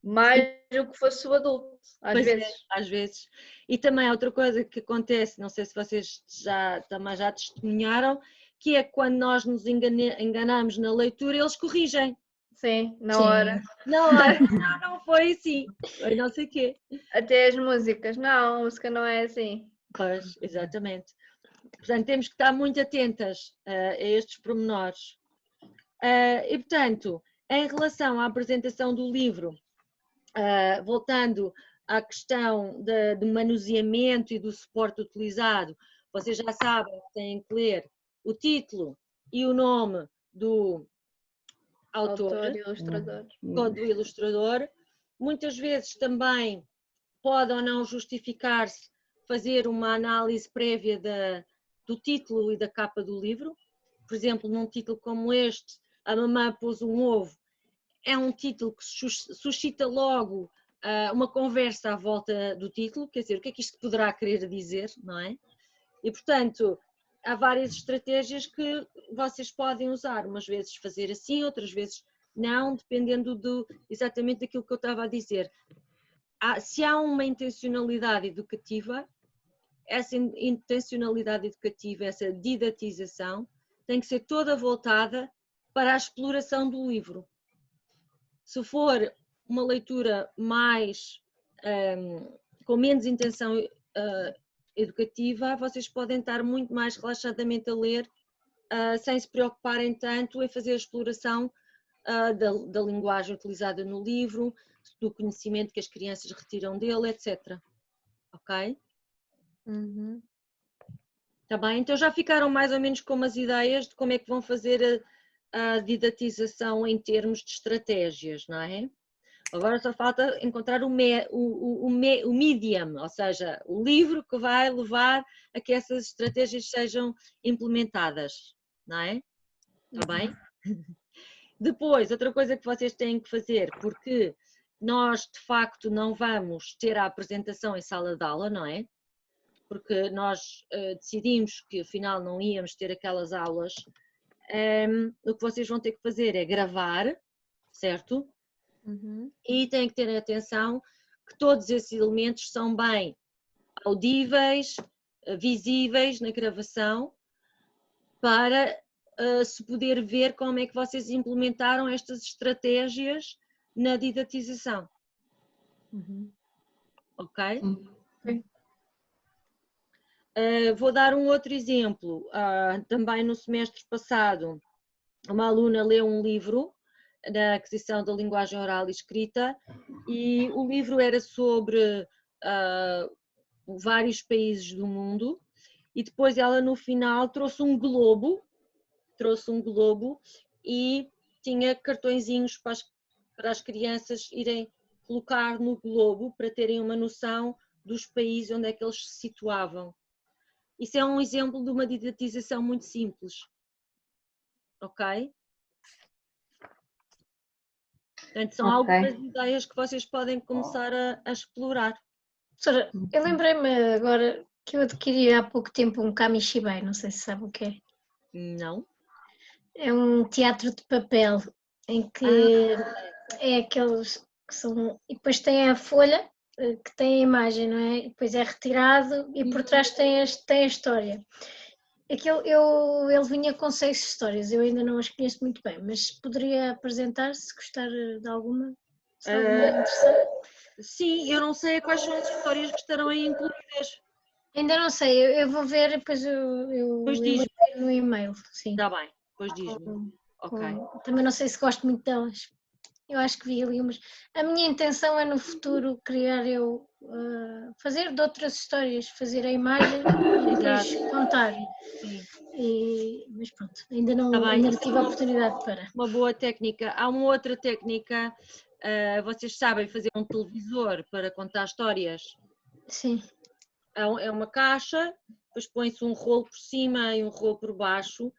mais do que fosse o adulto, às vezes. Às vezes. E também outra coisa que acontece, não sei se vocês também já testemunharam, que é quando nós nos enganamos na leitura, eles corrigem. Sim, na hora. Na hora. Não foi assim. Foi não sei o quê. Até as músicas. Não, a música não é assim. Pois, exatamente. Portanto, temos que estar muito atentas a estes pormenores. E, portanto, em relação à apresentação do livro, voltando à questão do manuseamento e do suporte utilizado, vocês já sabem que têm que ler o título e o nome do autor ilustrador. do ilustrador. Muitas vezes também pode ou não justificar-se fazer uma análise prévia do título e da capa do livro. Por exemplo, num título como este, A Mamã Pôs um Ovo, é um título que suscita logo uma conversa à volta do título, quer dizer, o que é que isto poderá querer dizer, não é? E, portanto, há várias estratégias que vocês podem usar, umas vezes fazer assim, outras vezes não, dependendo exatamente daquilo que eu estava a dizer. Se há uma intencionalidade educativa, essa intencionalidade educativa, essa didatização, tem que ser toda voltada para a exploração do livro. Se for uma leitura mais, com menos intenção educativa, vocês podem estar muito mais relaxadamente a ler, sem se preocuparem tanto em fazer a exploração da linguagem utilizada no livro, do conhecimento que as crianças retiram dele, etc. Ok? Tá bem? Então já ficaram mais ou menos com umas ideias de como é que vão fazer a didatização em termos de estratégias, não é? Agora só falta encontrar o medium, ou seja, o livro que vai levar a que essas estratégias sejam implementadas, não é? Está bem? Depois, outra coisa que vocês têm que fazer, porque nós de facto não vamos ter a apresentação em sala de aula, não é? Porque nós decidimos que afinal não íamos ter aquelas aulas, o que vocês vão ter que fazer é gravar, certo? E têm que ter atenção que todos esses elementos são bem audíveis, visíveis na gravação, para se poder ver como é que vocês implementaram estas estratégias na didatização. Ok? Vou dar um outro exemplo. Também no semestre passado, uma aluna leu um livro da aquisição da linguagem oral e escrita, e o livro era sobre vários países do mundo, e depois ela no final trouxe um globo e tinha cartõezinhos para as crianças irem colocar no globo para terem uma noção dos países onde é que eles se situavam. Isso é um exemplo de uma didatização muito simples. Ok? Portanto, são algumas ideias que vocês podem começar a explorar. Professora, eu lembrei-me agora que eu adquiri há pouco tempo um kamishibai, não sei se sabe o que é. Não. É um teatro de papel em que é aqueles que são. E depois tem a folha que tem a imagem, não é? E depois é retirado e por trás tem a história. Ele vinha com 6 histórias, eu ainda não as conheço muito bem, mas poderia apresentar se gostar de alguma? Se alguma é interessante. Sim, eu não sei quais são as histórias que estarão aí incluídas. Ainda não sei, eu vou ver, depois eu diz-me. envio no e-mail, sim. Está bem, depois diz-me. Ok. Também não sei se gosto muito delas. Eu acho que vi ali umas. A minha intenção é no futuro criar fazer de outras histórias, fazer a imagem e depois contar. Sim. Mas pronto, ainda não tive a oportunidade para. Uma boa técnica. Há uma outra técnica, vocês sabem fazer um televisor para contar histórias? Sim. É uma caixa, depois põe-se um rolo por cima e um rolo por baixo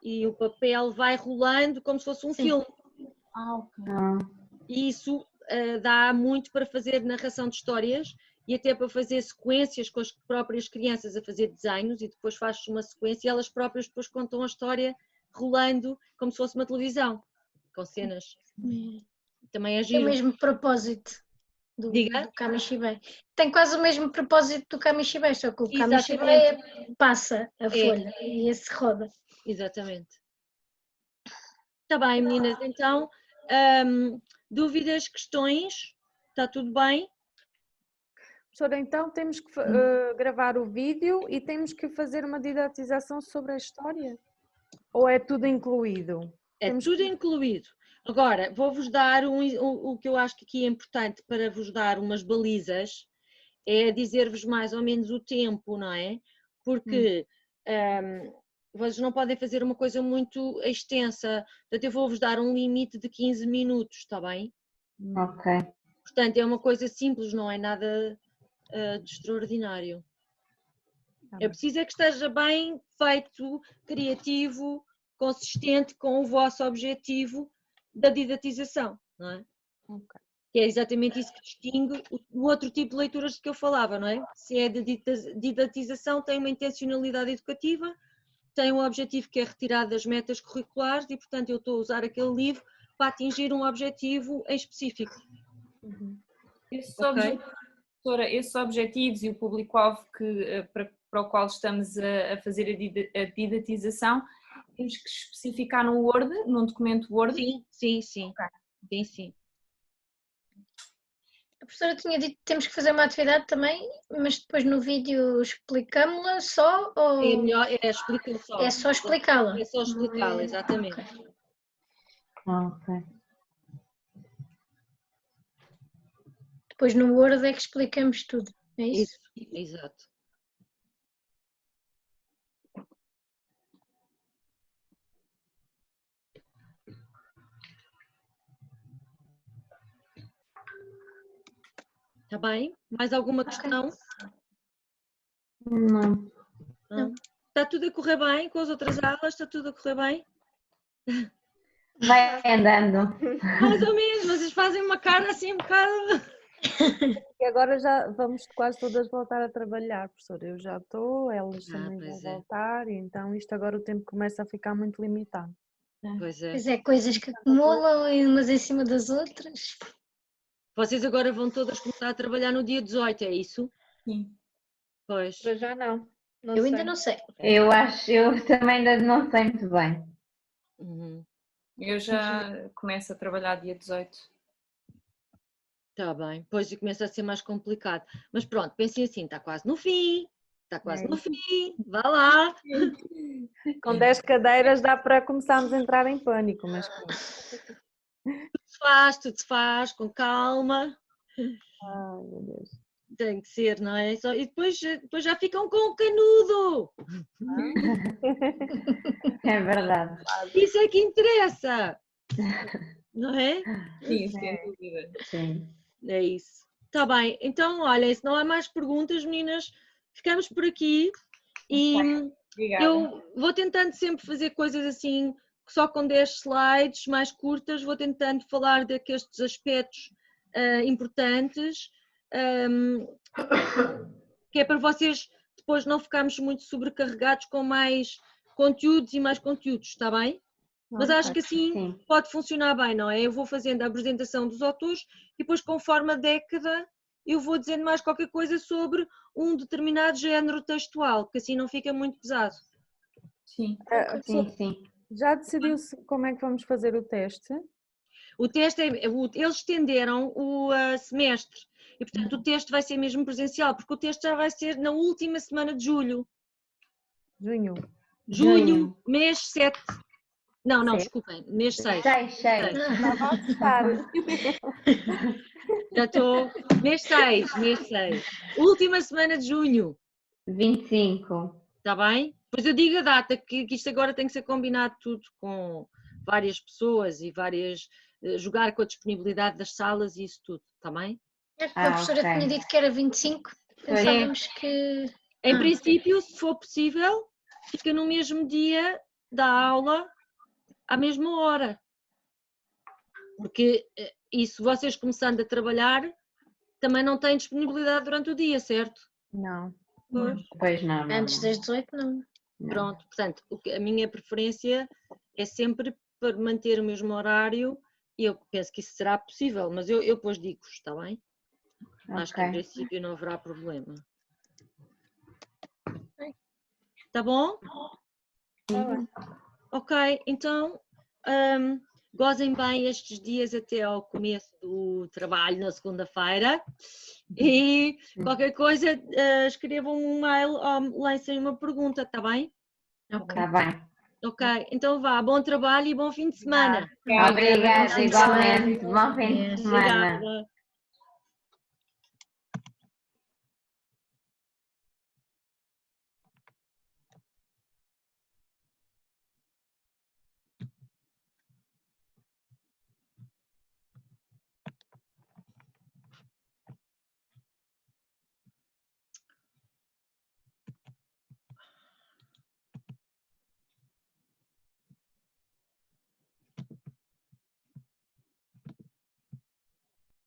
e o papel vai rolando como se fosse um filme. Ok. E isso dá muito para fazer narração de histórias e até para fazer sequências com as próprias crianças a fazer desenhos e depois faz-se uma sequência e elas próprias depois contam a história rolando como se fosse uma televisão, com cenas. Também é giro. Tem o mesmo propósito do Kamishibai. Tem quase o mesmo propósito do Kamishibai, só que o Kamishibai passa a folha e esse roda. Exatamente. Está bem, meninas, então, dúvidas, questões? Está tudo bem? Professora, então temos que gravar o vídeo e temos que fazer uma didatização sobre a história? Ou é tudo incluído? É tudo incluído. Agora, vou-vos dar o que eu acho que aqui é importante para vos dar umas balizas, é dizer-vos mais ou menos o tempo, não é? Porque vocês não podem fazer uma coisa muito extensa, portanto eu vou-vos dar um limite de 15 minutos, está bem? Ok. Portanto, é uma coisa simples, não é nada de extraordinário. É preciso é que esteja bem feito, criativo, consistente com o vosso objetivo da didatização, não é? Okay. Que é exatamente isso que distingue o outro tipo de leituras de que eu falava, não é? Se é de didatização, tem uma intencionalidade educativa, tem um objetivo que é retirado das metas curriculares e, portanto, eu estou a usar aquele livro para atingir um objetivo em específico. Esses objetivos e o público-alvo para o qual estamos a fazer a didatização, temos que especificar no Word, num documento Word? Sim. Okay. Sim. A professora tinha dito que temos que fazer uma atividade também, mas depois no vídeo explicamos-la só ou... É melhor, explicar só. É só explicá-la. É só explicá-la, exatamente. Ok. Depois no Word é que explicamos tudo, é isso? Exato. Está bem? Mais alguma questão? Não. Está tudo a correr bem com as outras aulas? Está tudo a correr bem? Vai andando. Mais ou menos, vocês fazem uma cara assim um bocado... E agora já vamos quase todas voltar a trabalhar, professora. Eu já estou, elas também vão voltar, e então isto agora o tempo começa a ficar muito limitado. Pois é. Pois é, coisas que acumulam umas em cima das outras. Vocês agora vão todas começar a trabalhar no dia 18, é isso? Sim. Pois. Para já não. Eu ainda não sei. Eu também ainda não sei muito bem. Eu já começo a trabalhar dia 18. Está bem, depois começa a ser mais complicado. Mas pronto, pensem assim, está quase no fim, vá lá. Com 10 cadeiras dá para começarmos a entrar em pânico, mas Tudo se faz, com calma. ai, meu Deus. Tem que ser, não é? E depois já ficam com o canudo. É verdade. Isso é que interessa. Não é? Sim, sem dúvida. Sim. É isso. Está bem, então olha, se não há mais perguntas, meninas, ficamos por aqui e eu vou tentando sempre fazer coisas assim, só com 10 slides mais curtas, vou tentando falar destes aspectos importantes, que é para vocês depois não ficarmos muito sobrecarregados com mais conteúdos e mais conteúdos, está bem? Mas acho que assim Sim. pode funcionar bem, não é? Eu vou fazendo a apresentação dos autores e depois, conforme a década, eu vou dizendo mais qualquer coisa sobre um determinado género textual, que assim não fica muito pesado. Sim. Sim, sim. Já decidiu-se como é que vamos fazer o teste? O teste eles estenderam o semestre e, portanto, o teste vai ser mesmo presencial, porque o teste já vai ser na última semana de julho. Junho. Julho, mês 7. Não, Sete. desculpem, mês 6. 6. Estava a assustar. Já estou. Mês 6. Última semana de junho. 25. Está bem? Depois eu digo a data, que isto agora tem que ser combinado tudo com várias pessoas e jogar com a disponibilidade das salas e isso tudo, está bem? A professora ok. tinha dito que era 25, pensávamos que... Em princípio, se for possível, fica no mesmo dia da aula, à mesma hora. Porque isso, vocês começando a trabalhar, também não têm disponibilidade durante o dia, certo? Não. Pois não. Antes das 18 não. Pronto, portanto, a minha preferência é sempre para manter o mesmo horário e eu penso que isso será possível, mas eu depois digo-vos, está bem? Acho que em princípio não haverá problema. Está bom? Tá bem. Ok, então gozem bem estes dias até ao começo do trabalho na segunda-feira e qualquer coisa escrevam um mail ou lancem uma pergunta, está bem? Ok. Está bem. Ok, então vá, bom trabalho e bom fim de semana. Obrigada, Bom fim de semana. igualmente. Bom fim de semana. Obrigada.